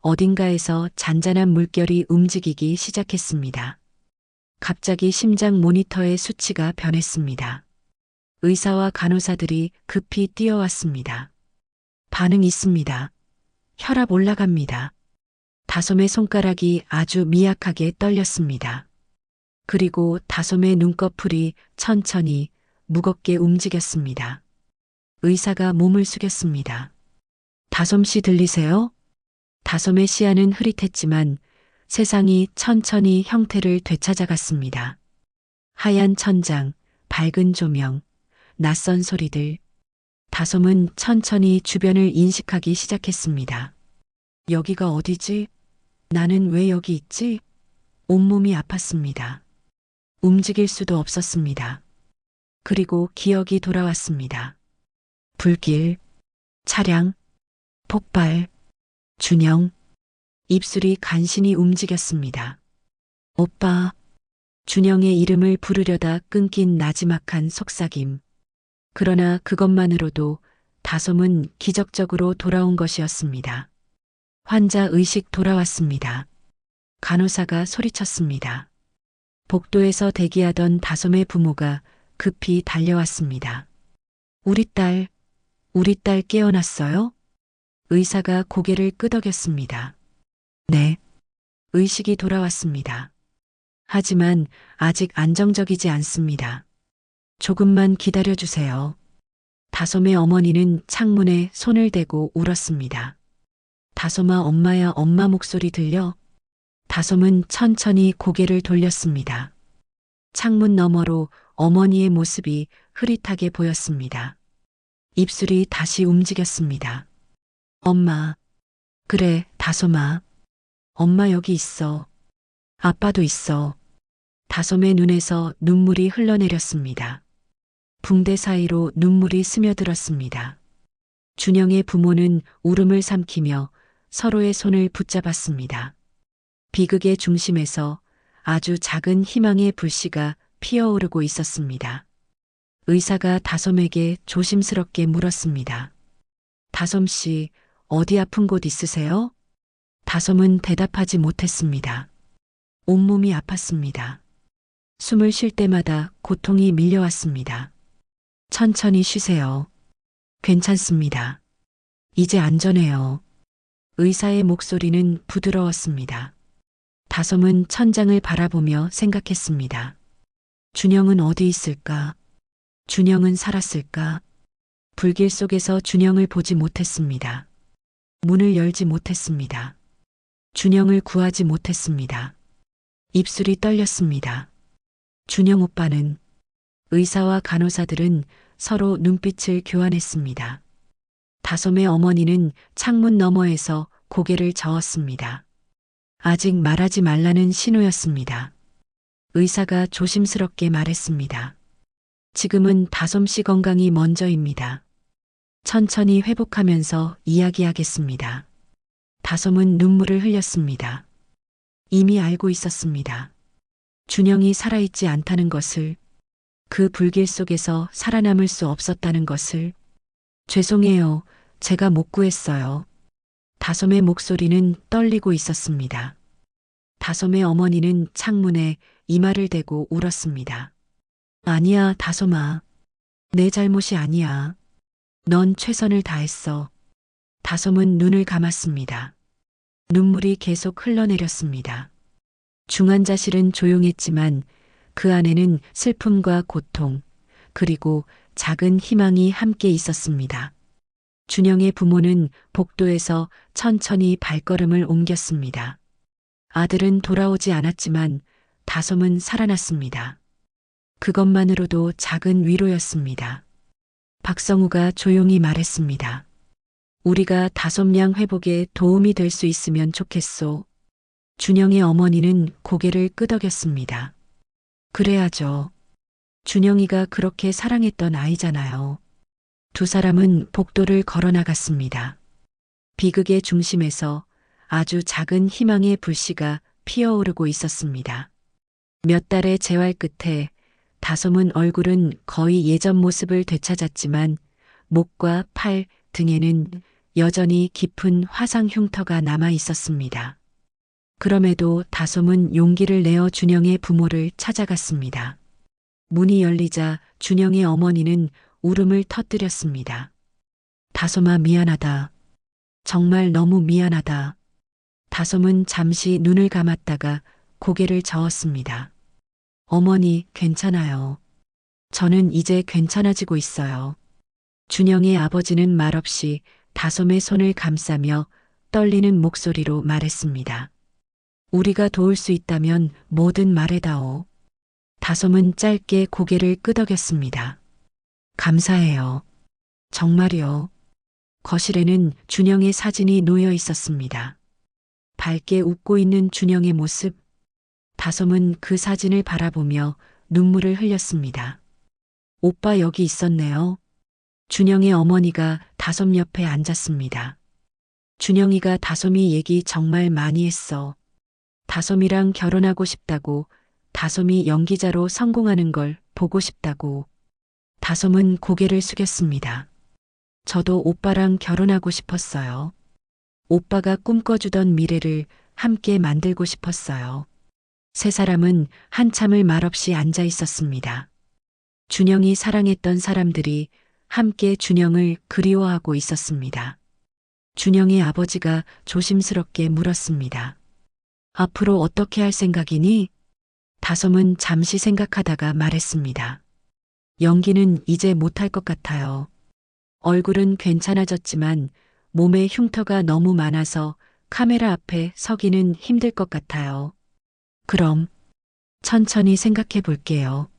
어딘가에서 잔잔한 물결이 움직이기 시작했습니다. 갑자기 심장 모니터의 수치가 변했습니다. 의사와 간호사들이 급히 뛰어왔습니다. 반응 있습니다. 혈압 올라갑니다. 다솜의 손가락이 아주 미약하게 떨렸습니다. 그리고 다솜의 눈꺼풀이 천천히 무겁게 움직였습니다. 의사가 몸을 숙였습니다. 다솜 씨 들리세요? 다솜의 시야는 흐릿했지만 세상이 천천히 형태를 되찾아갔습니다. 하얀 천장, 밝은 조명, 낯선 소리들. 다솜은 천천히 주변을 인식하기 시작했습니다. 여기가 어디지? 나는 왜 여기 있지? 온몸이 아팠습니다. 움직일 수도 없었습니다. 그리고 기억이 돌아왔습니다. 불길, 차량, 폭발, 준영, 입술이 간신히 움직였습니다. 오빠, 준영의 이름을 부르려다 끊긴 나지막한 속삭임. 그러나 그것만으로도 다솜은 기적적으로 돌아온 것이었습니다. 환자 의식 돌아왔습니다. 간호사가 소리쳤습니다. 복도에서 대기하던 다솜의 부모가 급히 달려왔습니다. 우리 딸 깨어났어요? 의사가 고개를 끄덕였습니다. 네. 의식이 돌아왔습니다. 하지만 아직 안정적이지 않습니다. 조금만 기다려주세요. 다솜의 어머니는 창문에 손을 대고 울었습니다. 다솜아, 엄마야, 엄마 목소리 들려? 다솜은 천천히 고개를 돌렸습니다. 창문 너머로 어머니의 모습이 흐릿하게 보였습니다. 입술이 다시 움직였습니다. 엄마. 그래, 다솜아. 엄마 여기 있어. 아빠도 있어. 다솜의 눈에서 눈물이 흘러내렸습니다. 붕대 사이로 눈물이 스며들었습니다. 준영의 부모는 울음을 삼키며 서로의 손을 붙잡았습니다. 비극의 중심에서 아주 작은 희망의 불씨가 피어오르고 있었습니다. 의사가 다솜에게 조심스럽게 물었습니다. 다솜 씨, 어디 아픈 곳 있으세요? 다솜은 대답하지 못했습니다. 온몸이 아팠습니다. 숨을 쉴 때마다 고통이 밀려왔습니다. 천천히 쉬세요. 괜찮습니다. 이제 안전해요. 의사의 목소리는 부드러웠습니다. 다솜은 천장을 바라보며 생각했습니다. 준영은 어디 있을까? 준영은 살았을까? 불길 속에서 준영을 보지 못했습니다. 문을 열지 못했습니다. 준영을 구하지 못했습니다. 입술이 떨렸습니다. 준영 오빠는. 의사와 간호사들은 서로 눈빛을 교환했습니다. 다솜의 어머니는 창문 너머에서 고개를 저었습니다. 아직 말하지 말라는 신호였습니다. 의사가 조심스럽게 말했습니다. 지금은 다솜 씨 건강이 먼저입니다. 천천히 회복하면서 이야기하겠습니다. 다솜은 눈물을 흘렸습니다. 이미 알고 있었습니다. 준영이 살아있지 않다는 것을, 그 불길 속에서 살아남을 수 없었다는 것을. 죄송해요. 제가 못 구했어요. 다솜의 목소리는 떨리고 있었습니다. 다솜의 어머니는 창문에 이마를 대고 울었습니다. 아니야, 다솜아. 내 잘못이 아니야. 넌 최선을 다했어. 다솜은 눈을 감았습니다. 눈물이 계속 흘러내렸습니다. 중환자실은 조용했지만 그 안에는 슬픔과 고통, 그리고 작은 희망이 함께 있었습니다. 준영의 부모는 복도에서 천천히 발걸음을 옮겼습니다. 아들은 돌아오지 않았지만 다솜은 살아났습니다. 그것만으로도 작은 위로였습니다. 박성우가 조용히 말했습니다. 우리가 다솜 양 회복에 도움이 될 수 있으면 좋겠소. 준영의 어머니는 고개를 끄덕였습니다. 그래야죠. 준영이가 그렇게 사랑했던 아이잖아요. 두 사람은 복도를 걸어 나갔습니다. 비극의 중심에서 아주 작은 희망의 불씨가 피어오르고 있었습니다. 몇 달의 재활 끝에 다솜은 얼굴은 거의 예전 모습을 되찾았지만 목과 팔 등에는 여전히 깊은 화상 흉터가 남아 있었습니다. 그럼에도 다솜은 용기를 내어 준영의 부모를 찾아갔습니다. 문이 열리자 준영의 어머니는 울음을 터뜨렸습니다. 다솜아, 미안하다. 정말 너무 미안하다. 다솜은 잠시 눈을 감았다가 고개를 저었습니다. 어머니, 괜찮아요. 저는 이제 괜찮아지고 있어요. 준영의 아버지는 말없이 다솜의 손을 감싸며 떨리는 목소리로 말했습니다. 우리가 도울 수 있다면 뭐든 말해다오. 다솜은 짧게 고개를 끄덕였습니다. 감사해요. 정말요. 거실에는 준영의 사진이 놓여 있었습니다. 밝게 웃고 있는 준영의 모습. 다솜은 그 사진을 바라보며 눈물을 흘렸습니다. 오빠 여기 있었네요. 준영의 어머니가 다솜 옆에 앉았습니다. 준영이가 다솜이 얘기 정말 많이 했어. 다솜이랑 결혼하고 싶다고, 다솜이 연기자로 성공하는 걸 보고 싶다고. 다솜은 고개를 숙였습니다. 저도 오빠랑 결혼하고 싶었어요. 오빠가 꿈꿔주던 미래를 함께 만들고 싶었어요. 세 사람은 한참을 말없이 앉아 있었습니다. 준영이 사랑했던 사람들이 함께 준영을 그리워하고 있었습니다. 준영의 아버지가 조심스럽게 물었습니다. 앞으로 어떻게 할 생각이니? 다솜은 잠시 생각하다가 말했습니다. 연기는 이제 못할 것 같아요. 얼굴은 괜찮아졌지만 몸에 흉터가 너무 많아서 카메라 앞에 서기는 힘들 것 같아요. 그럼 천천히 생각해 볼게요.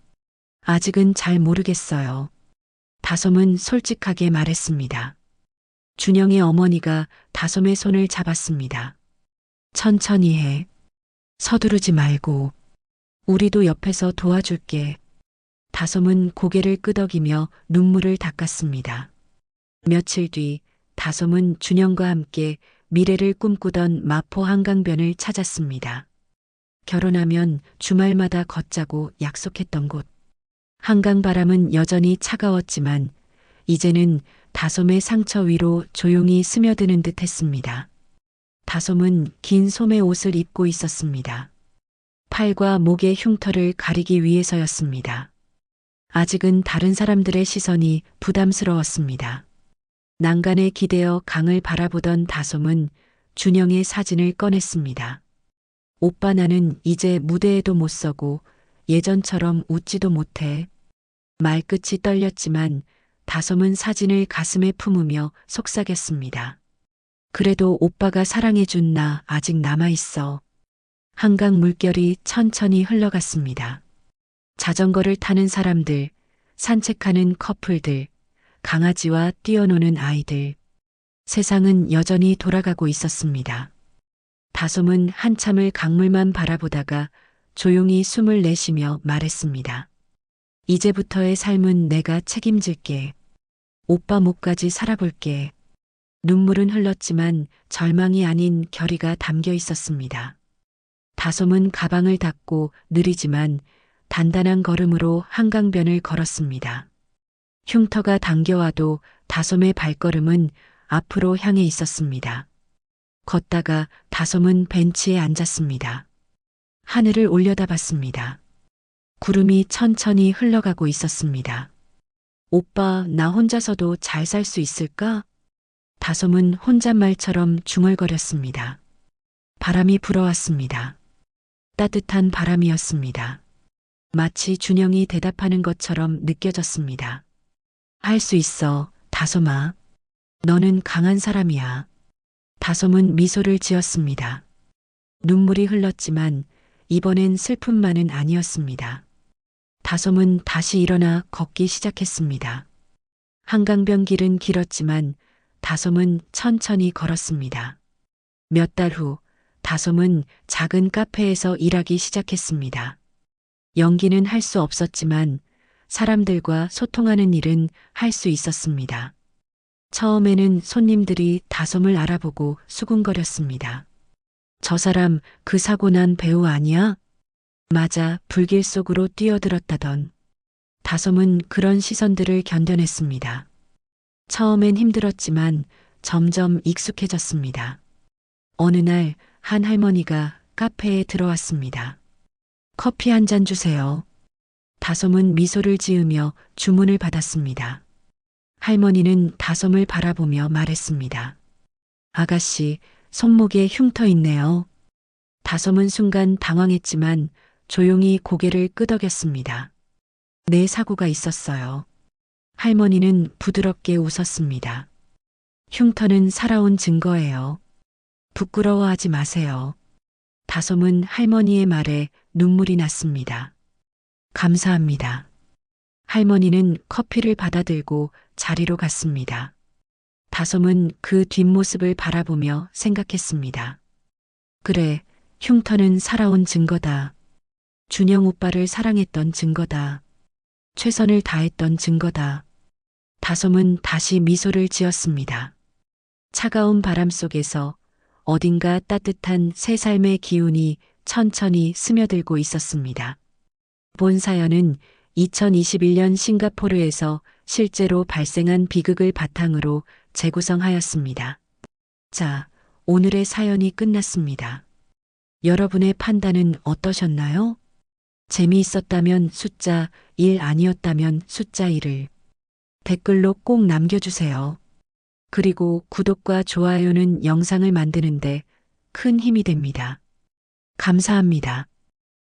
아직은 잘 모르겠어요. 다솜은 솔직하게 말했습니다. 준영의 어머니가 다솜의 손을 잡았습니다. 천천히 해. 서두르지 말고. 우리도 옆에서 도와줄게. 다솜은 고개를 끄덕이며 눈물을 닦았습니다. 며칠 뒤 다솜은 준영과 함께 미래를 꿈꾸던 마포 한강변을 찾았습니다. 결혼하면 주말마다 걷자고 약속했던 곳. 한강 바람은 여전히 차가웠지만 이제는 다솜의 상처 위로 조용히 스며드는 듯 했습니다. 다솜은 긴 소매 옷을 입고 있었습니다. 팔과 목의 흉터를 가리기 위해서였습니다. 아직은 다른 사람들의 시선이 부담스러웠습니다. 난간에 기대어 강을 바라보던 다솜은 준영의 사진을 꺼냈습니다. 오빠, 나는 이제 무대에도 못 서고 예전처럼 웃지도 못해. 말끝이 떨렸지만 다솜은 사진을 가슴에 품으며 속삭였습니다. 그래도 오빠가 사랑해준 나 아직 남아있어. 한강 물결이 천천히 흘러갔습니다. 자전거를 타는 사람들, 산책하는 커플들, 강아지와 뛰어노는 아이들. 세상은 여전히 돌아가고 있었습니다. 다솜은 한참을 강물만 바라보다가 조용히 숨을 내쉬며 말했습니다. 이제부터의 삶은 내가 책임질게. 오빠 목까지 살아볼게. 눈물은 흘렀지만 절망이 아닌 결의가 담겨 있었습니다. 다솜은 가방을 닫고 느리지만 단단한 걸음으로 한강변을 걸었습니다. 흉터가 당겨와도 다솜의 발걸음은 앞으로 향해 있었습니다. 걷다가 다솜은 벤치에 앉았습니다. 하늘을 올려다봤습니다. 구름이 천천히 흘러가고 있었습니다. 오빠, 나 혼자서도 잘 살 수 있을까? 다솜은 혼잣말처럼 중얼거렸습니다. 바람이 불어왔습니다. 따뜻한 바람이었습니다. 마치 준영이 대답하는 것처럼 느껴졌습니다. 할 수 있어, 다솜아. 너는 강한 사람이야. 다솜은 미소를 지었습니다. 눈물이 흘렀지만 이번엔 슬픔만은 아니었습니다. 다솜은 다시 일어나 걷기 시작했습니다. 한강변 길은 길었지만 다솜은 천천히 걸었습니다. 몇 달 후 다솜은 작은 카페에서 일하기 시작했습니다. 연기는 할 수 없었지만 사람들과 소통하는 일은 할 수 있었습니다. 처음에는 손님들이 다솜을 알아보고 수군거렸습니다. 저 사람 그 사고 난 배우 아니야? 맞아, 불길 속으로 뛰어들었다던. 다솜은 그런 시선들을 견뎌냈습니다. 처음엔 힘들었지만 점점 익숙해졌습니다. 어느 날 한 할머니가 카페에 들어왔습니다. 커피 한 잔 주세요. 다솜은 미소를 지으며 주문을 받았습니다. 할머니는 다솜을 바라보며 말했습니다. 아가씨, 손목에 흉터 있네요. 다솜은 순간 당황했지만 조용히 고개를 끄덕였습니다. 내 사고가 있었어요. 할머니는 부드럽게 웃었습니다. 흉터는 살아온 증거예요. 부끄러워하지 마세요. 다솜은 할머니의 말에 눈물이 났습니다. 감사합니다. 할머니는 커피를 받아들고 자리로 갔습니다. 다솜은 그 뒷모습을 바라보며 생각했습니다. 그래, 흉터는 살아온 증거다. 준영 오빠를 사랑했던 증거다. 최선을 다했던 증거다. 다솜은 다시 미소를 지었습니다. 차가운 바람 속에서 어딘가 따뜻한 새 삶의 기운이 천천히 스며들고 있었습니다. 본 사연은 2021년 싱가포르에서 실제로 발생한 비극을 바탕으로 재구성하였습니다. 자, 오늘의 사연이 끝났습니다. 여러분의 판단은 어떠셨나요? 재미있었다면 숫자 1, 아니었다면 숫자 1을 댓글로 꼭 남겨주세요. 그리고 구독과 좋아요는 영상을 만드는데 큰 힘이 됩니다. 감사합니다.